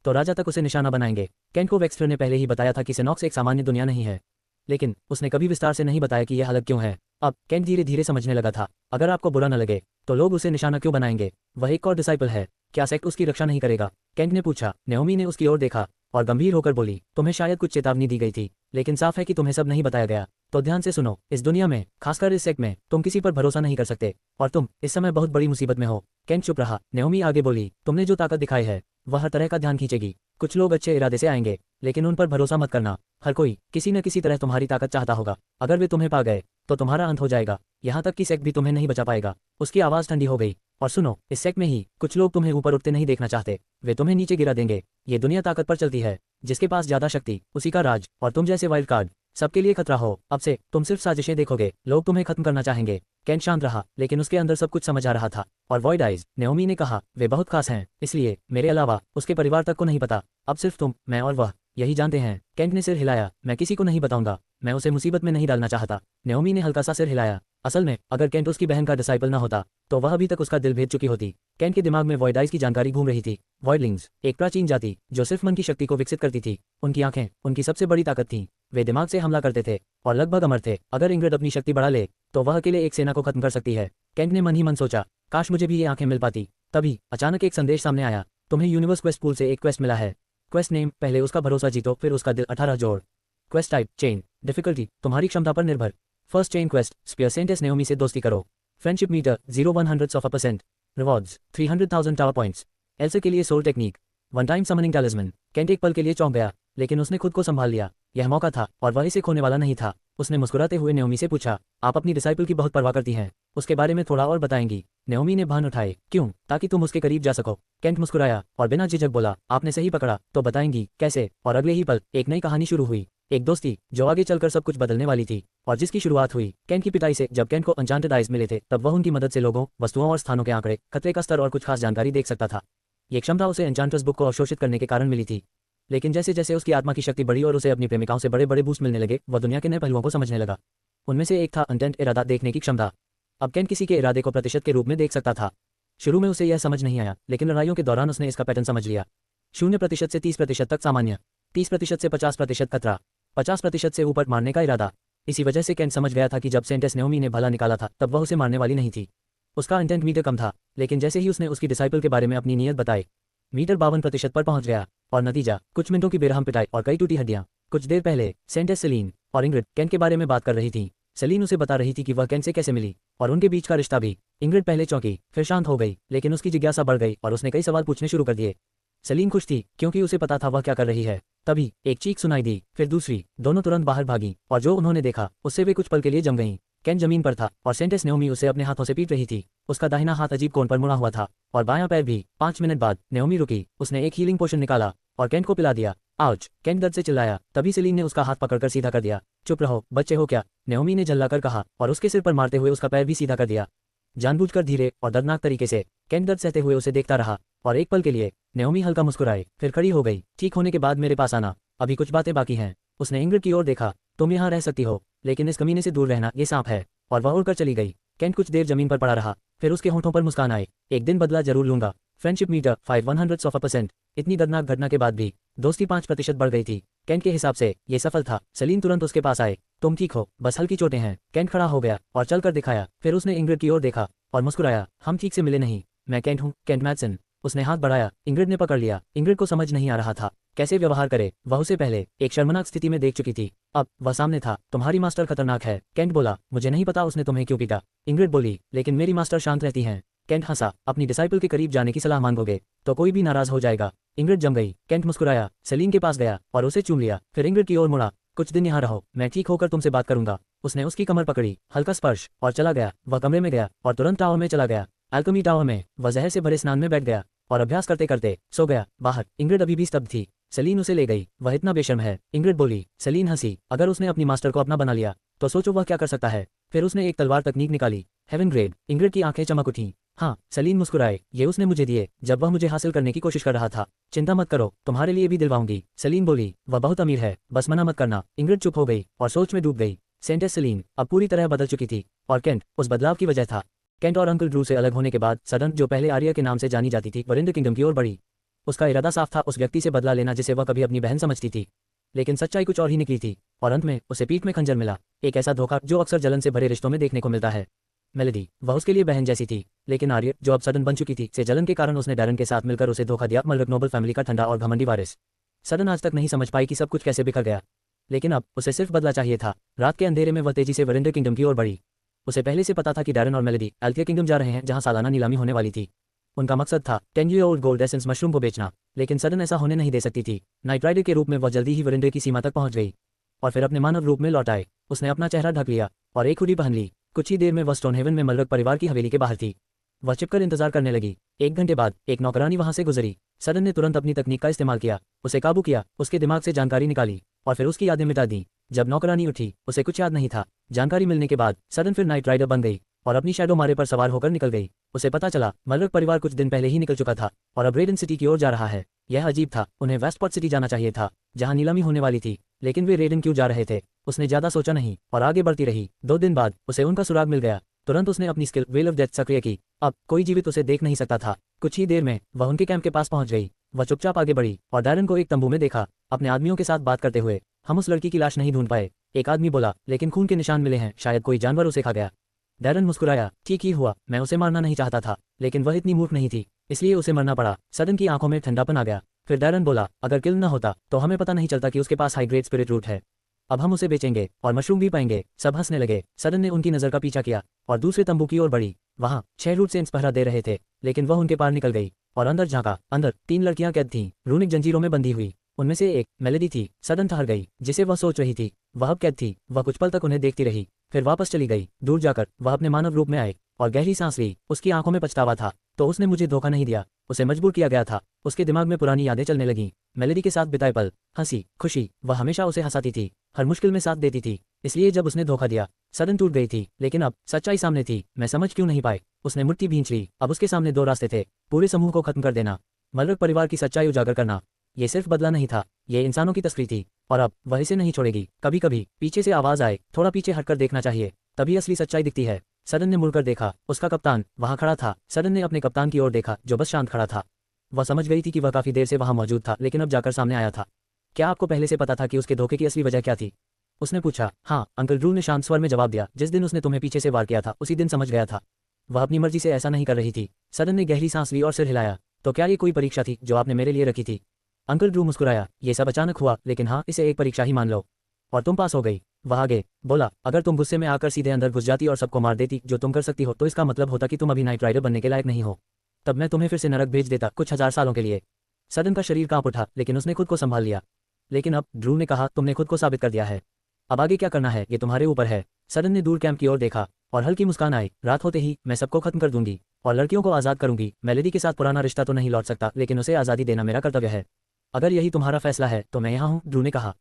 तो राजा तक उसे निशाना बनाएंगे। केंट को वेक्सटर ने पहले ही बताया था कि सेनॉक्स एक सामान्य दुनिया नहीं है, लेकिन उसने कभी विस्तार से नहीं बताया कि यह अलग क्यों है। अब केंट धीरे धीरे समझने लगा था, अगर आपको बुरा न लगे तो लोग उसे निशाना क्यों बनाएंगे। वह एक और डिसाइपल है, क्या सेक्ट उसकी रक्षा नहीं करेगा? केंट ने पूछा। नेओमी ने उसकी ओर देखा और गंभीर होकर बोली, तुम्हें शायद कुछ चेतावनी दी गई थी, लेकिन साफ है कि तुम्हें सब नहीं बताया गया। तो ध्यान से सुनो, इस दुनिया में, खासकर इस सेक्ट में, तुम किसी पर भरोसा नहीं कर सकते, और तुम इस समय बहुत बड़ी मुसीबत में हो। केंट चुप रहा। नेओमी आगे बोली, तुमने जो ताकत दिखाई है वह हर तरह का ध्यान खींचेगी। कुछ लोग अच्छे इरादे से आएंगे, लेकिन उन पर भरोसा मत करना। हर कोई किसी न किसी तरह तुम्हारी ताकत चाहता होगा। अगर वे तुम्हें पा गए तो तुम्हारा अंत हो जाएगा, यहाँ तक कि सेक्ट भी तुम्हें नहीं बचा पाएगा। उसकी आवाज़ ठंडी हो गई। और सुनो, इस सेक्ट में ही कुछ लोग तुम्हें ऊपर उठते नहीं देखना चाहते, वे तुम्हें नीचे गिरा देंगे। ये दुनिया ताकत पर चलती है, जिसके पास ज्यादा शक्ति उसी का राज, और तुम जैसे वाइल्ड कार्ड सबके लिए खतरा हो। अब से तुम सिर्फ साजिशें देखोगे, लोग तुम्हें खत्म करना चाहेंगे। केंट शांत रहा, लेकिन उसके अंदर सब कुछ समझ आ रहा था। और वॉइड आइज, नेओमी ने कहा, वे बहुत खास हैं, इसलिए मेरे अलावा उसके परिवार तक को नहीं पता। अब सिर्फ तुम, मैं और वह यही जानते हैं। केंट ने सिर हिलाया, मैं किसी को नहीं बताऊंगा, मैं उसे मुसीबत में नहीं डालना चाहता। नेओमी ने हल्का सा सिर हिलाया। असल में अगर केंट उसकी बहन का डिसाइपल न होता तो वह अभी तक उसका दिल भेद चुकी होती। केंट के दिमाग में वॉइड आइज की जानकारी घूम रही थी। वॉइडलिंग्स एक प्राचीन जाति जो सिर्फ मन की शक्ति को विकसित करती थी। उनकी आंखें उनकी सबसे बड़ी ताकत थीं। वे दिमाग से हमला करते थे और लगभग अमर थे। अगर इंग्रिड अपनी शक्ति बढ़ा ले तो वह अकेले एक सेना को खत्म कर सकती है। केंट ने मन ही मन सोचा, काश मुझे भी ये आंखें मिल पाती। तभी अचानक एक संदेश सामने आया, तुम्हें यूनिवर्स क्वेस्ट पूल से एक क्वेस्ट मिला है। क्वेस्ट नेम, पहले उसका भरोसा जीतो, फिर उसका दिल 18 जोड़। Quest type, chain. डिफिकल्टी, तुम्हारी क्षमता पर निर्भर। First chain quest, spear saintess Naomi से दोस्ती करो। Friendship meter 0/100%। Rewards 300,000 tower points. एल्से के लिए soul technique, one time summoning talisman. केंट एक पल के लिए चौंक गया, लेकिन उसने खुद को संभाल लिया। यह मौका था और वह इसे खोने वाला नहीं था। उसने मुस्कुराते हुए नेओमी से पूछा, आप अपनी डिसाइपल की बहुत परवाह करती हैं, उसके बारे में थोड़ा और बताएंगी? नेओमी ने भान उठाए, क्यों? ताकि तुम उसके करीब जा सको। केंट मुस्कुराया और बिना झिझक बोला, आपने सही पकड़ा, तो बताएंगी कैसे? और अगले ही पल एक नई कहानी शुरू हुई, एक दोस्ती जो आगे चलकर सब कुछ बदलने वाली थी, और जिसकी शुरुआत हुई केंट की पिटाई से। जब केंट को अनचांटेड आइज मिले थे, तब वह उनकी मदद से लोगों, वस्तुओं और स्थानों के आंकड़े, खतरे का स्तर और कुछ खास जानकारी देख सकता था। ये क्षमता उसे एन्चांट्रेस बुक को अवशोषित करने के कारण मिली थी, लेकिन जैसे जैसे उसकी आत्मा की शक्ति बढ़ी और उसे अपनी प्रेमिकाओं से बड़े बड़े बूस्ट मिलने लगे, वह दुनिया के नए पहलुओं को समझने लगा। उनमें से एक था इंटेंट, इरादा देखने की क्षमता। अब केंट किसी के इरादे को प्रतिशत के रूप में देख सकता था। शुरू में उसे यह समझ नहीं आया, लेकिन लड़ाइयों के दौरान उसने इसका पैटर्न समझ लिया। 0% से 30% तक सामान्य, 30% से 50% खतरा, 50% से ऊपर मारने का इरादा। इसी वजह से केंट समझ गया था कि जब सेंटेस नेओमी ने भला निकाला था, तब वह उसे मारने वाली नहीं थी। उसका इंटेंट मीटर कम था, लेकिन जैसे ही उसने उसकी डिसाइपल के बारे में अपनी नीयत बताई, मीटर 52% पर पहुंच गया। और नतीजा, कुछ मिनटों की बेरहम पिटाई और कई टूटी हड्डियां। कुछ देर पहले सेंटेस, सेलीन और इंग्रिड केंट के बारे में बात कर रही थी। सेलीन उसे बता रही थी कि वह केंट से कैसे मिली और उनके बीच का रिश्ता भी। इंग्रिड पहले चौंकी, फिर शांत हो गई, लेकिन उसकी जिज्ञासा बढ़ गई और उसने कई सवाल पूछने शुरू कर दिए। सेलीन खुश थी क्योंकि उसे पता था वह क्या कर रही है। तभी एक चीख सुनाई दी, फिर दूसरी। दोनों तुरंत बाहर भागी और जो उन्होंने देखा उससे वे कुछ पल के लिए जम गईं। केंट जमीन पर था और सेंटेस नेओमी उसे अपने हाथों से पीट रही थी। उसका दाहिना हाथ अजीब कोण पर मुड़ा हुआ था और बायां पैर भी। 5 मिनट बाद नेओमी रुकी, उसने एक हीलिंग पोशन निकाला और केंट को पिला दिया। आउच! केंट दर्द से चिल्लाया। तभी सेलीन ने उसका हाथ पकड़कर सीधा कर दिया। चुप रहो, बच्चे हो क्या? नेओमी ने झल्लाकर कहा और उसके सिर पर मारते हुए उसका पैर भी सीधा कर दिया, जानबूझकर धीरे और दर्दनाक तरीके से। केंट दर्द सहते हुए उसे देखता रहा और एक पल के लिए नेओमी हल्का मुस्कुराई, फिर खड़ी हो गई। ठीक होने के बाद मेरे पास आना, अभी कुछ बातें बाकी हैं। उसने इंग्रिड की ओर देखा, तुम यहाँ रह सकती हो, लेकिन इस कमीने से दूर रहना, ये सांप है। और वह उड़कर चली गई। केंट कुछ देर जमीन पर पड़ा रहा, फिर उसके होंठों पर मुस्कान आई। एक दिन बदला जरूर लूंगा। Friendship meter 5/100%। इतनी दर्दनाक घटना के बाद भी दोस्ती 5% बढ़ गई थी। केंट के हिसाब से ये सफल था। सेलीन तुरंत उसके पास आए, तुम ठीक हो? बस हल्की चोटें हैं। केंट खड़ा हो गया और चलकर दिखाया, फिर उसने इंग्रिड की ओर देखा और मुस्कुराया, हम ठीक से मिले नहीं। मैं केंट हूँ, केंट मैथसन। उसने हाथ बढ़ाया, इंग्रिड ने पकड़ लिया। इंग्रिड को समझ नहीं आ रहा था कैसे व्यवहार करे। वह उसे पहले एक शर्मनाक स्थिति में देख चुकी थी, अब वह सामने था। तुम्हारी मास्टर खतरनाक है, केंट बोला। मुझे नहीं पता उसने तुम्हें क्यों पीटा, इंग्रिड बोली, लेकिन मेरी मास्टर शांत रहती हैं। केंट हंसा, अपनी डिसाइपल के करीब जाने की सलाह मांगोगे तो कोई भी नाराज हो जाएगा। इंग्रिड जम गई। केंट मुस्कुराया, सेलीन के पास गया और उसे चूम लिया, फिर इंग्रिड की ओर मुड़ा। कुछ दिन यहाँ रहो, मैं ठीक होकर तुमसे बात करूंगा। उसने उसकी कमर पकड़ी, हल्का स्पर्श, और चला गया। वह कमरे में गया और तुरंत टावर में चला गया। अल्केमी टावर में वह जहर से भरे स्नान में बैठ गया और अभ्यास करते करते सो गया। बाहर इंग्रिड अभी भी स्तब्ध थी। सेलीन उसे ले गई, वह इतना बेशर्म है, इंग्रिड बोली। सेलीन हंसी, अगर उसने अपनी मास्टर को अपना बना लिया तो सोचो वह क्या कर सकता है। फिर उसने एक तलवार तकनीक निकाली, हेवन ग्रेड। इंग्रिड की आंखें चमक उठीं। हाँ, सलीम मुस्कुराए, ये उसने मुझे दिए जब वह मुझे हासिल करने की कोशिश कर रहा था। चिंता मत करो, तुम्हारे लिए भी दिलवाऊंगी। सलीम बोली, वह बहुत अमीर है, बस मना मत करना। इंग्रिड चुप हो गई और सोच में डूब गई। सेंटेस सलीम अब पूरी तरह बदल चुकी थी और केंट उस बदलाव की वजह था। केंट और अंकल ड्रू से अलग होने के बाद सडन, जो पहले आर्या के नाम से जानी जाती थी, वरिंडर किंगडम की ओर बढ़ी। उसका इरादा साफ था, उस व्यक्ति से बदला लेना जिसे वह कभी अपनी बहन समझती थी। लेकिन सच्चाई कुछ और ही निकली थी और अंत में उसे पीठ में खंजर मिला। एक ऐसा धोखा जो अक्सर जलन से भरे रिश्तों में देखने को मिलता है। मेलेडी, वह उसके लिए बहन जैसी थी, लेकिन आर्य, जो अब सडन बन चुकी थी, से जलन के कारण उसने डैरन के साथ मिलकर उसे धोखा दिया। मलरक नोबल फैमिली का ठंडा और घमंडी वारिस। सडन आज तक नहीं समझ पाई कि सब कुछ कैसे बिखर गया, लेकिन अब उसे सिर्फ बदला चाहिए था। रात के अंधेरे में वह तेजी से वरिंडर किंगडम की ओर बढ़ी। उसे पहले से पता था कि डैरन और मेलेडी एल्थिया किंगडम जा रहे हैं, जहां सालाना नीलामी होने वाली थी। उनका मकसद था 10-year-old गोल्ड एसेंस मशरूम को बेचना, लेकिन सडन ऐसा होने नहीं दे सकती थी। नाइट राइडर के रूप में वह जल्दी ही वरिंडर की सीमा तक पहुंच गई और फिर अपने मानव रूप में लौट आए। उसने अपना चेहरा ढक लिया और एक हुडी पहन ली। कुछ ही देर में वह स्टोनहेवन में मलरक परिवार की हवेली के बाहर थी। वह छिपकर इंतजार करने लगी। 1 घंटे बाद एक नौकरानी वहां से गुजरी। सडन ने तुरंत अपनी तकनीक का इस्तेमाल किया, उसे काबू किया, उसके दिमाग से जानकारी निकाली और फिर उसकी यादें मिटा दी। जब नौकरानी उठी, उसे कुछ याद नहीं था। जानकारी मिलने के बाद सडन फिर नाइट राइडर बन गई और अपनी शैडो मारे पर सवार होकर निकल गई। उसे पता चला मलरक परिवार कुछ दिन पहले ही निकल चुका था और अब रेडन सिटी की ओर जा रहा है। यह अजीब था, उन्हें वेस्टपोर्ट सिटी जाना चाहिए था जहां नीलामी होने वाली थी, लेकिन वे रेडन क्यों जा रहे थे? उसने ज्यादा सोचा नहीं और आगे बढ़ती रही। 2 दिन बाद उसे उनका सुराग मिल गया। तुरंत उसने अपनी स्किल वेल ऑफ डेथ सक्रिय की। अब कोई जीवित उसे देख नहीं सकता था। कुछ ही देर में वह उनके कैंप के पास पहुंच गई। वह चुपचाप आगे बढ़ी और डैरन को एक तंबू में देखा, अपने आदमियों के साथ बात करते हुए। हम उस लड़की की लाश नहीं ढूंढ पाए, एक आदमी बोला, लेकिन खून के निशान मिले हैं, शायद कोई जानवर उसे खा गया। डैरन मुस्कुराया, ठीक ही हुआ, मैं उसे मारना नहीं चाहता था, लेकिन वह इतनी मूर्ख नहीं थी, इसलिए उसे मरना पड़ा। सडन की आंखों में ठंडापन आ गया। फिर डैरन बोला, अगर किल न होता तो हमें पता नहीं चलता कि उसके पास हाई ग्रेड स्पिरिट रूट है। अब हम उसे बेचेंगे और मशरूम भी पाएंगे। सब हंसने लगे। सडन ने उनकी नजर का पीछा किया और दूसरे तंबू की ओर बढ़ी। वहां 6 रूट सेंट्स पहरा दे रहे थे, लेकिन वह उनके पार निकल गई और अंदर झांका। अंदर 3 लड़कियां कैद थीं, रूनिक जंजीरों में बंधी हुई। उनमें से एक मेलेडी थी। सडन ठहर गई, जिसे वह सोच रही थी। वह अब कैद थी। वह कुछ पल तक उन्हें देखती रही, फिर वापस चली गई। दूर जाकर वह अपने मानव रूप में आए और गहरी सांस ली। उसकी आंखों में पछतावा था। तो उसने मुझे धोखा नहीं दिया, उसे मजबूर किया गया था। उसके दिमाग में पुरानी यादें चलने लगीं। मेलेडी के साथ बिताए पल, हंसी, खुशी, वह हमेशा उसे हंसाती थी, हर मुश्किल में साथ देती थी। इसलिए जब उसने धोखा दिया, सडन टूट गई थी। लेकिन अब सच्चाई सामने थी। मैं समझ क्यों नहीं पाए? उसने मुट्ठी भींच ली। अब उसके सामने 2 रास्ते थे, पूरे समूह को खत्म कर देना, मलरक परिवार की सच्चाई उजागर करना। ये सिर्फ बदला नहीं था, ये इंसानों की तस्करी थी और अब वह इसे नहीं छोड़ेगी। कभी कभी पीछे से आवाज आए, थोड़ा पीछे हटकर देखना चाहिए, तभी असली सच्चाई दिखती है। सडन ने मुड़कर देखा, उसका कप्तान वहां खड़ा था। सडन ने अपने कप्तान की ओर देखा, जो बस शांत खड़ा था। वह समझ गई थी कि वह काफी देर से वहां मौजूद था, लेकिन अब जाकर सामने आया था। क्या आपको पहले से पता था कि उसके धोखे की असली वजह क्या थी? उसने पूछा। हाँ, अंकल ड्रू ने शांत स्वर में जवाब दिया, जिस दिन उसने तुम्हें पीछे से वार किया था, उसी दिन समझ गया था। वह अपनी मर्जी से ऐसा नहीं कर रही थी। सडन ने गहरी सांस ली और सिर हिलाया। तो क्या ये कोई परीक्षा थी जो आपने मेरे लिए रखी थी? अंकल ड्रू मुस्कुराया, ये सब अचानक हुआ, लेकिन हाँ, इसे एक परीक्षा ही मान लो। और तुम पास हो गई। वह आगे बोला, अगर तुम गुस्से में आकर सीधे अंदर घुस जाती और सबको मार देती जो तुम कर सकती हो, तो इसका मतलब होता कि तुम अभी नाइट राइडर बनने के लायक नहीं हो। तब मैं तुम्हें फिर से नरक भेज देता, कुछ 1000 सालों के लिए। सडन का शरीर कांप उठा, लेकिन उसने खुद को संभाल लिया। लेकिन अब, ड्रू ने कहा, तुमने खुद को साबित कर दिया है। अब आगे क्या करना है ये तुम्हारे ऊपर है। सडन ने दूर कैंप की ओर देखा और हल्की मुस्कान आई। रात होते ही मैं सबको खत्म कर दूंगी और लड़कियों को आज़ाद करूंगी। मेलेडी के साथ पुराना रिश्ता तो नहीं लौट सकता, लेकिन उसे आज़ादी देना मेरा कर्तव्य है। अगर यही तुम्हारा फैसला है तो मैं यहाँ हूँ, ड्रू ने कहा।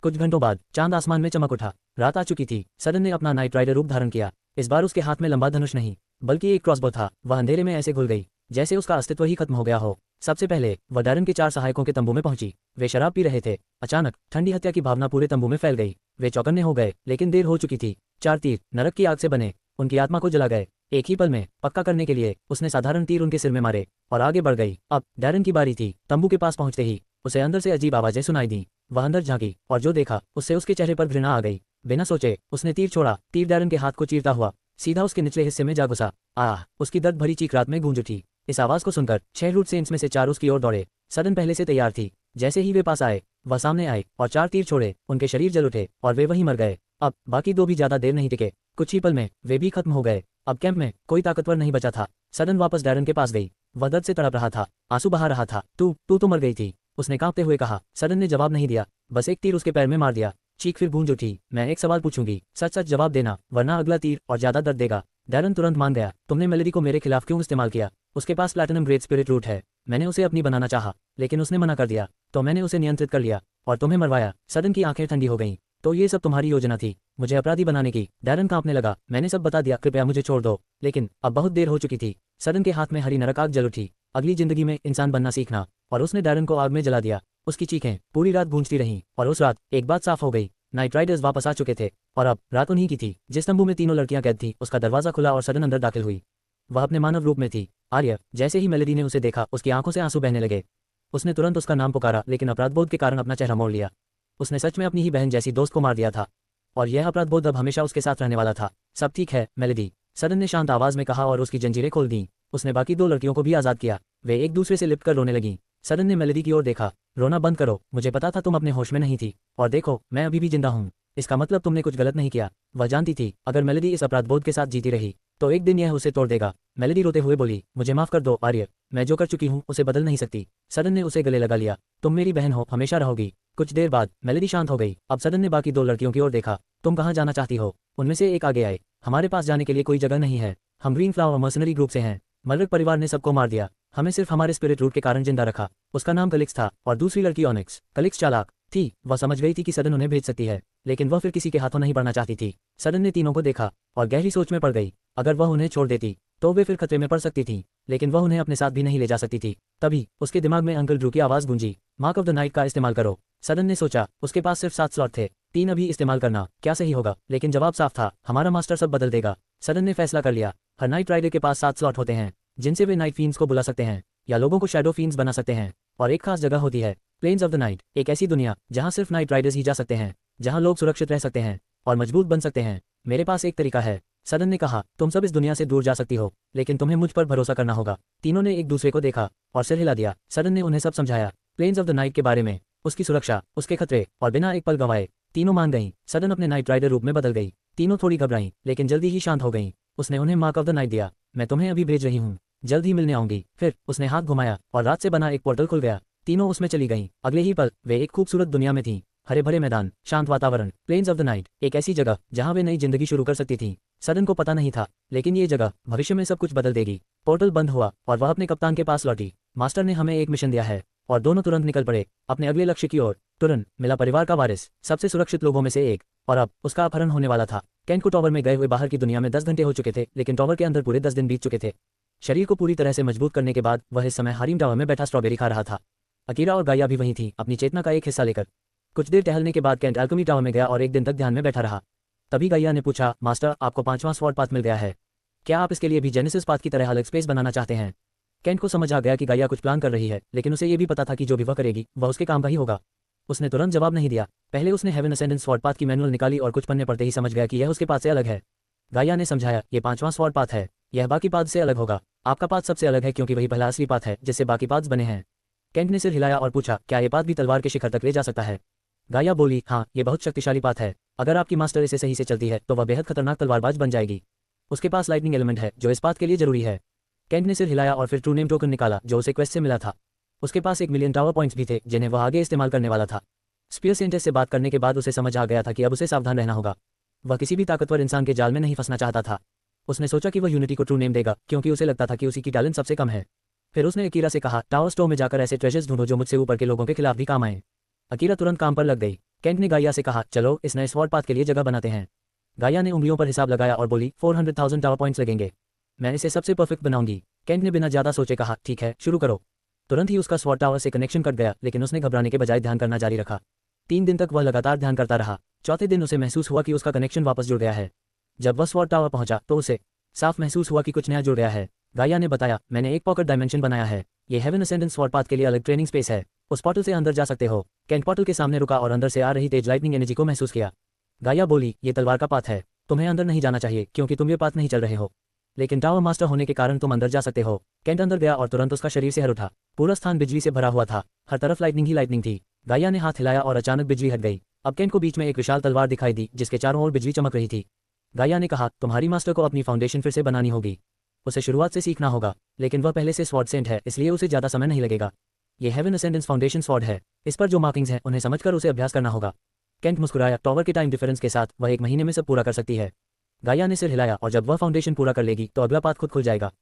कुछ घंटों बाद चांद आसमान में चमक उठा। रात आ चुकी थी। सडन ने अपना नाइट राइडर रूप धारण किया। इस बार उसके हाथ में लंबा धनुष नहीं, बल्कि एक क्रॉसबो था। वह अंधेरे में ऐसे घुल गई जैसे उसका अस्तित्व ही खत्म हो गया हो। सबसे पहले वह डैरन के 4 सहायकों के तंबू में पहुंची। वे शराब पी रहे थे। अचानक ठंडी हत्या की भावना पूरे तंबू में फैल गई। वे चौकन्ने हो गए, लेकिन देर हो चुकी थी। 4 तीर नरक की आग से बने उनकी आत्मा को जला गए। एक ही पल में पक्का करने के लिए उसने साधारण तीर उनके सिर में मारे और आगे बढ़ गई। अब डैरन की बारी थी। तंबू के पास पहुंचते ही उसे अंदर से अजीब आवाजें सुनाई दी। वह अंदर झांकी और जो देखा उससे उसके चेहरे पर घृणा आ गई। बिना सोचे उसने तीर छोड़ा। तीर डैरन के हाथ को चीरता हुआ सीधा उसके निचले हिस्से में जा घुसा। आह! उसकी दर्द भरी चीख रात में गूंज उठी। इस आवाज को सुनकर 6 रूट सेंट्स में से 4 उसकी ओर दौड़े। सडन पहले से तैयार थी। जैसे ही वे पास आए, वह सामने आए और 4 तीर छोड़े। उनके शरीर जल उठे और वे वहीं मर गए। अब बाकी 2 भी ज्यादा देर नहीं टिके। कुछ ही पल में वे भी खत्म हो गए। अब कैंप में कोई ताकतवर नहीं बचा था। सडन वापस डैरन के पास गई। वह दर्द से तड़प रहा था, आंसू बहा रहा था। तू तो मर गई थी, उसने कांपते हुए कहा। सडन ने जवाब नहीं दिया, बस एक तीर उसके पैर में मार दिया। चीख फिर गूंज उठी। मैं एक सवाल पूछूंगी, सच सच जवाब देना, वरना अगला तीर और ज्यादा दर्द देगा। डैरन तुरंत मान गया। तुमने मेलेडी को मेरे खिलाफ क्यों इस्तेमाल किया? उसके पास प्लैटिनम ग्रेड स्पिरिट रूट है। मैंने उसे अपनी बनाना चाहा, लेकिन उसने मना कर दिया, तो मैंने उसे नियंत्रित कर लिया और तुम्हें मरवाया। सडन की आंखें ठंडी हो गईं। तो ये सब तुम्हारी योजना थी, मुझे अपराधी बनाने की। डैरन कांपने लगा। मैंने सब बता दिया, कृपया मुझे छोड़ दो। लेकिन अब बहुत देर हो चुकी थी। सडन के हाथ में हरी नरक आग जल उठी। अगली जिंदगी में इंसान बनना सीखना। और उसने डैरन को आग में जला दिया। उसकी चीखें पूरी रात गूंजती रहीं। और उस रात एक बात साफ हो गई, नाइट राइडर्स वापस आ चुके थे। और अब रात उन्हीं की थी। जिस तंबू में तीनों लड़कियां कैद थी, उसका दरवाजा खुला और सडन अंदर दाखिल हुई। वह अपने मानव रूप में थी, आर्य। जैसे ही मेलेडी ने उसे देखा, उसकी आंखों से आंसू बहने लगे। उसने तुरंत उसका नाम पुकारा, लेकिन अपराधबोध के कारण अपना चेहरा मोड़ लिया। उसने सच में अपनी ही बहन जैसी दोस्त को मार दिया था, और यह अपराधबोध अब हमेशा उसके साथ रहने वाला था। सब ठीक है मेलेडी, सडन ने शांत आवाज में कहा और उसकी जंजीरें खोल दी। उसने बाकी 2 लड़कियों को भी आजाद किया। वे एक दूसरे से लिपट कर रोने लगीं। सडन ने मेलेडी की ओर देखा। रोना बंद करो, मुझे पता था तुम अपने होश में नहीं थी। और देखो, मैं अभी भी जिंदा हूँ। इसका मतलब तुमने कुछ गलत नहीं किया। वह जानती थी, अगर मेलेडी इस अपराधबोध के साथ जीती रही तो एक दिन यह उसे तोड़ देगा। मेलेडी रोते हुए बोली, मुझे माफ कर दो आर्य, मैं जो कर चुकी हूँ उसे बदल नहीं सकती। सडन ने उसे गले लगा लिया। तुम मेरी बहन हो, हमेशा रहोगी। कुछ देर बाद मेलेडी शांत हो गई। अब सडन ने बाकी 2 लड़कियों की ओर देखा। तुम कहाँ जाना चाहती हो? उनमें से एक आगे आए। हमारे पास जाने के लिए कोई जगह नहीं है। हम ग्रीन फ्लावर मर्सनरी ग्रुप से हैं। मलरक परिवार ने सबको मार दिया, हमें सिर्फ हमारे स्पिरिट रूट के कारण जिंदा रखा। उसका नाम कलिक्स था और दूसरी लड़की ऑनिक्स। कलिक्स चालाक थी, वह समझ गई थी कि सडन उन्हें भेज सकती है, लेकिन वह फिर किसी के हाथों नहीं पड़ना चाहती थी। सडन ने तीनों को देखा और गहरी सोच में पड़ गई। अगर वह उन्हें छोड़ देती तो वे फिर खतरे में पड़ सकती थी, लेकिन वह उन्हें अपने साथ भी नहीं ले जा सकती थी। तभी उसके दिमाग में अंकल ड्रू की आवाज गूंजी, मार्क ऑफ द नाइट का इस्तेमाल करो। सडन ने सोचा, उसके पास सिर्फ 7 स्लॉट थे, 3 अभी इस्तेमाल करना क्या सही होगा? लेकिन जवाब साफ था, हमारा मास्टर सब बदल देगा। सडन ने फैसला कर लिया। हर नाइट राइडर के पास 7 स्लॉट होते हैं, जिनसे वे नाइट फीन्स को बुला सकते हैं या लोगों को शैडो फीन्स बना सकते हैं। और एक खास जगह होती है, प्लेन्स ऑफ द नाइट, एक ऐसी दुनिया जहां सिर्फ नाइट राइडर्स ही जा सकते हैं, जहां लोग सुरक्षित रह सकते हैं और मजबूत बन सकते हैं। मेरे पास एक तरीका है, सडन ने कहा। तुम सब इस दुनिया से दूर जा सकती हो, लेकिन तुम्हें मुझ पर भरोसा करना होगा। तीनों ने एक दूसरे को देखा और सिर हिला दिया। सडन ने उन्हें सब समझाया, प्लेन्स ऑफ द नाइट के बारे में, उसकी सुरक्षा, उसके खतरे, और बिना एक पल गंवाए तीनों मान गईं। सडन अपने नाइट राइडर रूप में बदल गई। तीनों थोड़ी घबराईं, लेकिन जल्दी ही शांत हो गईं। उसने उन्हें मार्क ऑफ द नाइट दिया। मैं तुम्हें अभी भेज रही हूँ, जल्द ही मिलने आऊंगी। फिर उसने हाथ घुमाया और रात से बना एक पोर्टल खुल गया। तीनों उसमें चली गईं। अगले ही पल वे एक खूबसूरत दुनिया में थीं। हरे भरे मैदान, शांत वातावरण, प्लेन्स ऑफ द नाइट, एक ऐसी जगह जहां वे नई जिंदगी शुरू कर सकती थीं। सडन को पता नहीं था, लेकिन ये जगह भविष्य में सब कुछ बदल देगी। पोर्टल बंद हुआ और वह अपने कप्तान के पास लौटी। मास्टर ने हमें एक मिशन दिया है। और दोनों तुरंत निकल पड़े अपने अगले लक्ष्य की ओर। तुरंत मिला परिवार का वारिस, सबसे सुरक्षित लोगों में से एक, और अब उसका अपहरण होने वाला था। कैंट को टॉवर में गए हुए बाहर की दुनिया में 10 घंटे हो चुके थे, लेकिन टॉवर के अंदर पूरे 10 दिन बीत चुके थे। शरीर को पूरी तरह से मजबूत करने के बाद वह इस समय हारिम टावर में बैठा स्ट्रॉबेरी खा रहा था। अकीरा और गाया भी वहीं थी, अपनी चेतना का एक हिस्सा लेकर। कुछ देर टहलने के बाद कैंट अल्केमी टावर में गया और एक दिन तक ध्यान में बैठा रहा। तभी गाया ने पूछा, मास्टर, आपको 5वां स्वॉर्ड पाथ मिल गया है, क्या आप इसके लिए भी जेनेसिस पाथ की तरह अलग स्पेस बनाना चाहते हैं? कैंट को समझ आ गया कि गाया कुछ प्लान कर रही है, लेकिन उसे ये भी पता था कि जो भी वह करेगी वह उसके काम का ही होगा। उसने तुरंत जवाब नहीं दिया। पहले उसने हेवन असेंडेंस स्वॉर्ड पाथ की मैनुअल निकाली और कुछ पन्ने पढ़ते ही समझ गया कि यह उसके पाथ से अलग है। गाया ने समझाया, ये 5वां स्वॉर्ड पाथ है, यह बाकी पाथ से अलग होगा। आपका पाथ सबसे अलग है क्योंकि वही पहला असली पाथ है जिससे बाकी पाथ्स बने हैं। कैंट ने सिर हिलाया और पूछा, क्या ये पाथ भी तलवार के शिखर तक ले जा सकता है? गाया बोली, हाँ, ये बहुत शक्तिशाली पाथ है। अगर आपकी मास्टर इसे सही से चलती है तो वह बेहद खतरनाक तलवारबाज बन जाएगी। उसके पास लाइटनिंग एलिमेंट है जो इस पाथ के लिए जरूरी है। कैंट ने सिर हिलाया और फिर ट्रू नेम टोकन निकाला जो उसे क्वेस्ट से मिला था। उसके पास 1 मिलियन टावर पॉइंट्स भी थे जिन्हें वह आगे इस्तेमाल करने वाला था। स्पीयर सेंटेस से बात करने के बाद उसे समझ आ गया था कि अब उसे सावधान रहना होगा। वह किसी भी ताकतवर इंसान के जाल में नहीं फंसना चाहता था। उसने सोचा कि वह यूनिटी को ट्रू नेम देगा क्योंकि उसे लगता था कि उसी की टैलेंट सबसे कम है। फिर उसने अकीरा से कहा, टावर स्टोर में जाकर ऐसे ट्रेजर्स ढूंढो जो मुझसे ऊपर के लोगों के खिलाफ भी काम आए। अकीरा तुरंत काम पर लग गई। कैंट ने गाया से कहा, चलो इस नए स्वॉर्ड पाथ के लिए जगह बनाते हैं। गाया ने उंगलियों पर हिसाब लगाया और बोली, 400,000 टावर पॉइंट्स लगेंगे, मैं इसे सबसे परफेक्ट बनाऊंगी। कैंट ने बिना ज्यादा सोचे कहा, ठीक है, शुरू करो। तुरंत ही उसका स्वॉर्ड टावर से कनेक्शन कट गया, लेकिन उसने घबराने के बजाय ध्यान करना जारी रखा। 3 दिन तक वह लगातार ध्यान करता रहा। चौथे दिन उसे महसूस हुआ कि उसका कनेक्शन वापस जुड़ गया है। जब वह स्वॉर्ड टावर पहुंचा तो उसे साफ महसूस हुआ कि कुछ नया जुड़ गया है। गाया ने बताया, मैंने एक पॉकेट डायमेंशन बनाया है, ये हेवन असेंडेंस स्वॉर्ड पाथ के लिए अलग ट्रेनिंग स्पेस है, उस पोर्टल से अंदर जा सकते हो। कैंट पोर्टल के सामने रुका और अंदर से आ रही तेज लाइटनिंग एनर्जी को महसूस किया। गाया बोली, ये तलवार का पाथ है, तुम्हें अंदर नहीं जाना चाहिए क्योंकि तुम ये पाथ नहीं चल रहे हो, लेकिन टावर मास्टर होने के कारण तुम अंदर जा सकते हो। कैंट अंदर गया और तुरंत उसका शरीर से हर उठा। पूरा स्थान बिजली से भरा हुआ था, हर तरफ लाइटनिंग ही लाइटनिंग थी। गाया ने हाथ हिलाया और अचानक बिजली हट गई। अब कैंट को बीच में एक विशाल तलवार दिखाई दी जिसके चारों ओर बिजली चमक रही थी। गाया ने कहा, तुम्हारी मास्टर को अपनी फाउंडेशन फिर से बनानी होगी, उसे शुरुआत से सीखना होगा, लेकिन वह पहले से स्वॉर्ड सेंट है इसलिए उसे ज्यादा समय नहीं लगेगा। ये हेवन असेंडेंस फाउंडेशन स्वॉर्ड है, इस पर जो मार्किंग्स हैं उन्हें समझकर उसे अभ्यास करना होगा। कैंट मुस्कुराया, टॉवर के टाइम डिफरेंस के साथ वह 1 महीने में सब पूरा कर सकती है। गाया ने सिर हिलाया, और जब वह फाउंडेशन पूरा कर लेगी तो अगला पाथ खुद खुल जाएगा।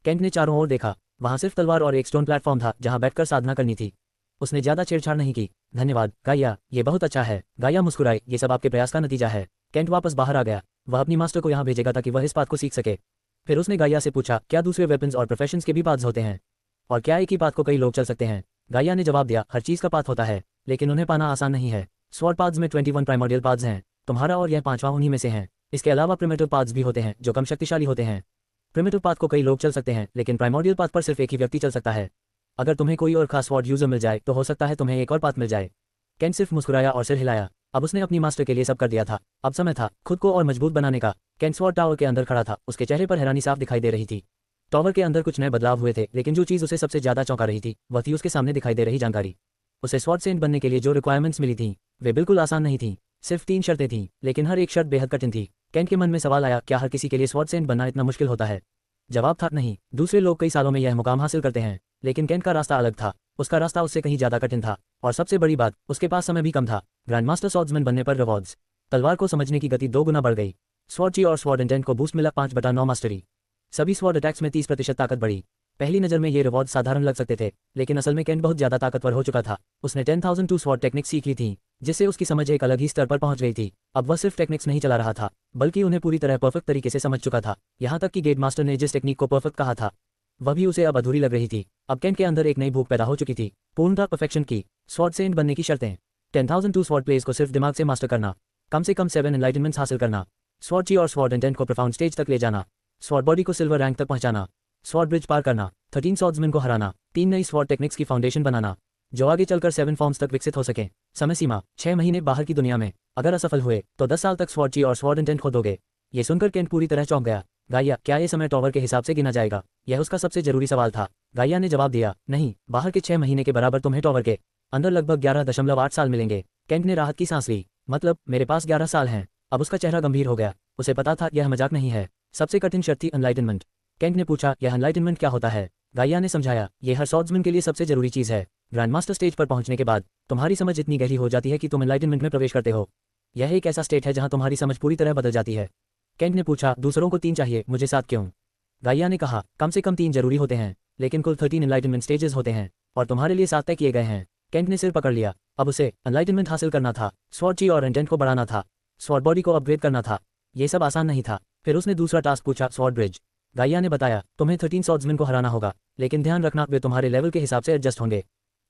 कैंट ने चारों ओर देखा, वहां सिर्फ तलवार और एक स्टोन प्लेटफॉर्म था जहां बैठकर साधना करनी थी। उसने ज्यादा छेड़छाड़ नहीं की। धन्यवाद गाइया, ये बहुत अच्छा है। गाइया मुस्कुराई, ये सब आपके प्रयास का नतीजा है। केंट वापस बाहर आ गया। वह अपनी मास्टर को यहाँ भेजेगा ताकि वह इस बात को सीख सके। फिर उसने गाइया से पूछा, क्या दूसरे वेपन्स और प्रोफेशंस के भी पाथ्स होते हैं, और क्या एक ही पाथ को कई लोग चल सकते हैं? गाइया ने जवाब दिया, हर चीज़ का पाथ होता है, लेकिन उन्हें पाना आसान नहीं है। स्वॉर्ड पाथ्स में 21 प्राइमोडियल पाथ्स हैं, तुम्हारा और यह 5वां उन्हीं में से है। इसके अलावा प्रिमिटिव पाथ्स भी होते हैं जो कम शक्तिशाली होते हैं। प्रिमिटिव पाथ को कई लोग चल सकते हैं, लेकिन प्राइमोडियल पाथ पर सिर्फ एक ही व्यक्ति चल सकता है। अगर तुम्हें कोई और खास स्वॉर्ड यूजर मिल जाए तो हो सकता है तुम्हें एक और पाथ मिल जाए। केंट सिर्फ मुस्कुराया और सिर हिलाया। अब उसने अपनी मास्टर के लिए सब कर दिया था। अब समय था खुद को और मजबूत बनाने का। केंट स्वॉर्ड टावर के अंदर खड़ा था, उसके चेहरे पर हैरानी साफ दिखाई दे रही थी। टावर के अंदर कुछ नए बदलाव हुए थे, लेकिन जो चीज़ उसे सबसे ज्यादा चौंका रही थी वह थी उसके सामने दिखाई दे रही जानकारी। उसे स्वॉर्ड सेंट बनने के लिए जो रिक्वायरमेंट्स मिली थीं वे बिल्कुल आसान नहीं थीं। सिर्फ 3 शर्तें थीं, लेकिन हर एक शर्त बेहद कठिन थी। केंट के मन में सवाल आया, क्या हर किसी के लिए स्वॉर्ड सेंट बनना इतना मुश्किल होता है? जवाब था नहीं। दूसरे लोग कई सालों में यह मुकाम हासिल करते हैं, लेकिन केंट का रास्ता अलग था। उसका रास्ता उससे कहीं ज्यादा कठिन था, और सबसे बड़ी बात, उसके पास समय भी कम था। ग्रैंड मास्टर स्वॉर्ड्समैन बनने पर रिवॉर्ड्स। तलवार को समझने की गति 2 गुना बढ़ गई। स्वॉर्ड ची और स्वॉर्ड इंटेंट को बूस्ट मिला 5/9 मास्टरी। सभी स्वॉर्ड अटैक्स में 30% ताकत बढ़ी। पहली नज़र में ये रिवॉर्ड साधारण लग सकते थे, लेकिन असल में केंट बहुत ज्यादा ताकतवर हो चुका था। उसने 10,002 स्वॉर्ड टेक्निक्स सीख ली थी, जिससे उसकी समझ एक अलग ही स्तर पर पहुंच गई थी। अब वह सिर्फ टेक्निक्स नहीं चला रहा था, बल्कि उन्हें पूरी तरह परफेक्ट तरीके से समझ चुका था। यहाँ तक कि गेट मास्टर ने जिस टेक्निक को परफेक्ट कहा था वह भी उसे अब अधूरी लग रही थी। अब केंट के अंदर एक नई भूख पैदा हो चुकी थी, पूर्णतः परफेक्शन की। स्वॉर्ड सेंट बनने की शर्तें: 10,002 स्वॉर्ड प्लेस को सिर्फ दिमाग से मास्टर करना, कम से कम 7 एनलाइटनमेंट्स हासिल करना, स्वॉर्ड ची और स्वॉर्ड इंटेंट को प्रोफाउंड स्टेज तक ले जाना, स्वॉर्ड बॉडी को सिल्वर रैंक तक पहुंचाना, स्वॉर्ड ब्रिज पार करना, 13 स्वॉर्ड्समैन को हराना, 3 नई स्वॉर्ड टेक्निक्स की फाउंडेशन बनाना जो आगे चलकर 7 फॉर्म्स तक विकसित हो सके। समय सीमा 6 महीने बाहर की दुनिया में। अगर असफल हुए तो 10 साल तक स्वॉर्ड ची और स्वॉर्ड इंटेंट खो दोगे। ये सुनकर केंट पूरी तरह चौंक गया। गाइया, क्या ये समय टॉवर के हिसाब से गिना जाएगा? यह उसका सबसे जरूरी सवाल था। गाइया ने जवाब दिया, नहीं, बाहर के 6 महीने के बराबर तुम्हें टॉवर के अंदर लगभग 11.8 साल मिलेंगे। केंट ने राहत की सांस ली। मतलब मेरे पास 11 साल हैं। अब उसका चेहरा गंभीर हो गया। उसे पता था यह मजाक नहीं है। सबसे कठिन शर्त थी एनलाइटनमेंट। केंट ने पूछा, यह एनलाइटनमेंट क्या होता है? गाइया ने समझाया, यह हर स्वॉर्ड्समैन के लिए सबसे जरूरी चीज है। ग्रैंड मास्टर स्टेज पर पहुंचने के बाद तुम्हारी समझ इतनी गहरी हो जाती है कि तुम एनलाइटनमेंट में प्रवेश करते हो। यह एक ऐसा स्टेट है जहां तुम्हारी समझ पूरी तरह बदल जाती है। केंट ने पूछा, दूसरों को 3 चाहिए, मुझे 7 क्यों? गाइया ने कहा, कम से कम 3 जरूरी होते हैं, लेकिन कुल 13 एनलाइटनमेंट स्टेजेस होते हैं, और तुम्हारे लिए 7 तय किए गए हैं। केंट ने सिर पकड़ लिया। अब उसे एनलाइटनमेंट हासिल करना था, स्वॉर्ड ची और इंटेंट को बढ़ाना था, स्वॉर्ड बॉडी को अपग्रेड करना था। ये सब आसान नहीं था। फिर उसने दूसरा टास्क पूछा, स्वॉर्ड ब्रिज। गाइया ने बताया, तुम्हें 13 स्वॉर्ड्समैन को हराना होगा, लेकिन ध्यान रखना वे तुम्हारे लेवल के हिसाब से एडजस्ट होंगे,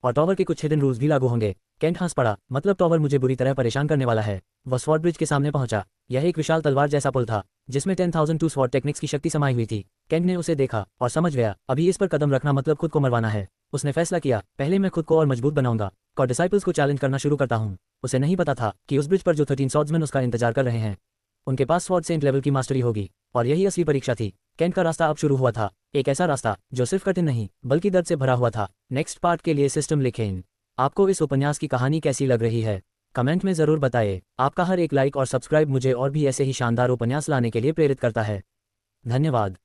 और टॉवर के कुछ हिडन रूल्स भी लागू होंगे। केंट हंस पड़ा, मतलब टॉवर मुझे बुरी तरह परेशान करने वाला है। वह स्वॉर्ड ब्रिज के सामने पहुंचा। यह एक विशाल तलवार जैसा पुल था, जिसमें 10,002 स्वॉर्ड टेक्निक्स की शक्ति समाई हुई थी। केंट ने उसे देखा और समझ गया, अभी इस पर कदम रखना मतलब खुद को मरवाना है। उसने फैसला किया, पहले मैं खुद को और मजबूत बनाऊंगा और डिसाइपल्स को चैलेंज करना शुरू करता हूँ। उसे नहीं पता था कि उस ब्रिज पर जो 13 स्वॉर्ड्समैन उसका इंतजार कर रहे हैं उनके पास स्वॉर्ड सेंट लेवल की मास्टरी होगी, और यही असली परीक्षा थी। केंट का रास्ता अब शुरू हुआ था, एक ऐसा रास्ता जो सिर्फ कठिन नहीं बल्कि दर्द से भरा हुआ था। नेक्स्ट पार्ट के लिए सिस्टम लिखें। आपको इस उपन्यास की कहानी कैसी लग रही है? कमेंट में जरूर बताएं। आपका हर एक लाइक और सब्सक्राइब मुझे और भी ऐसे ही शानदार उपन्यास लाने के लिए प्रेरित करता है। धन्यवाद।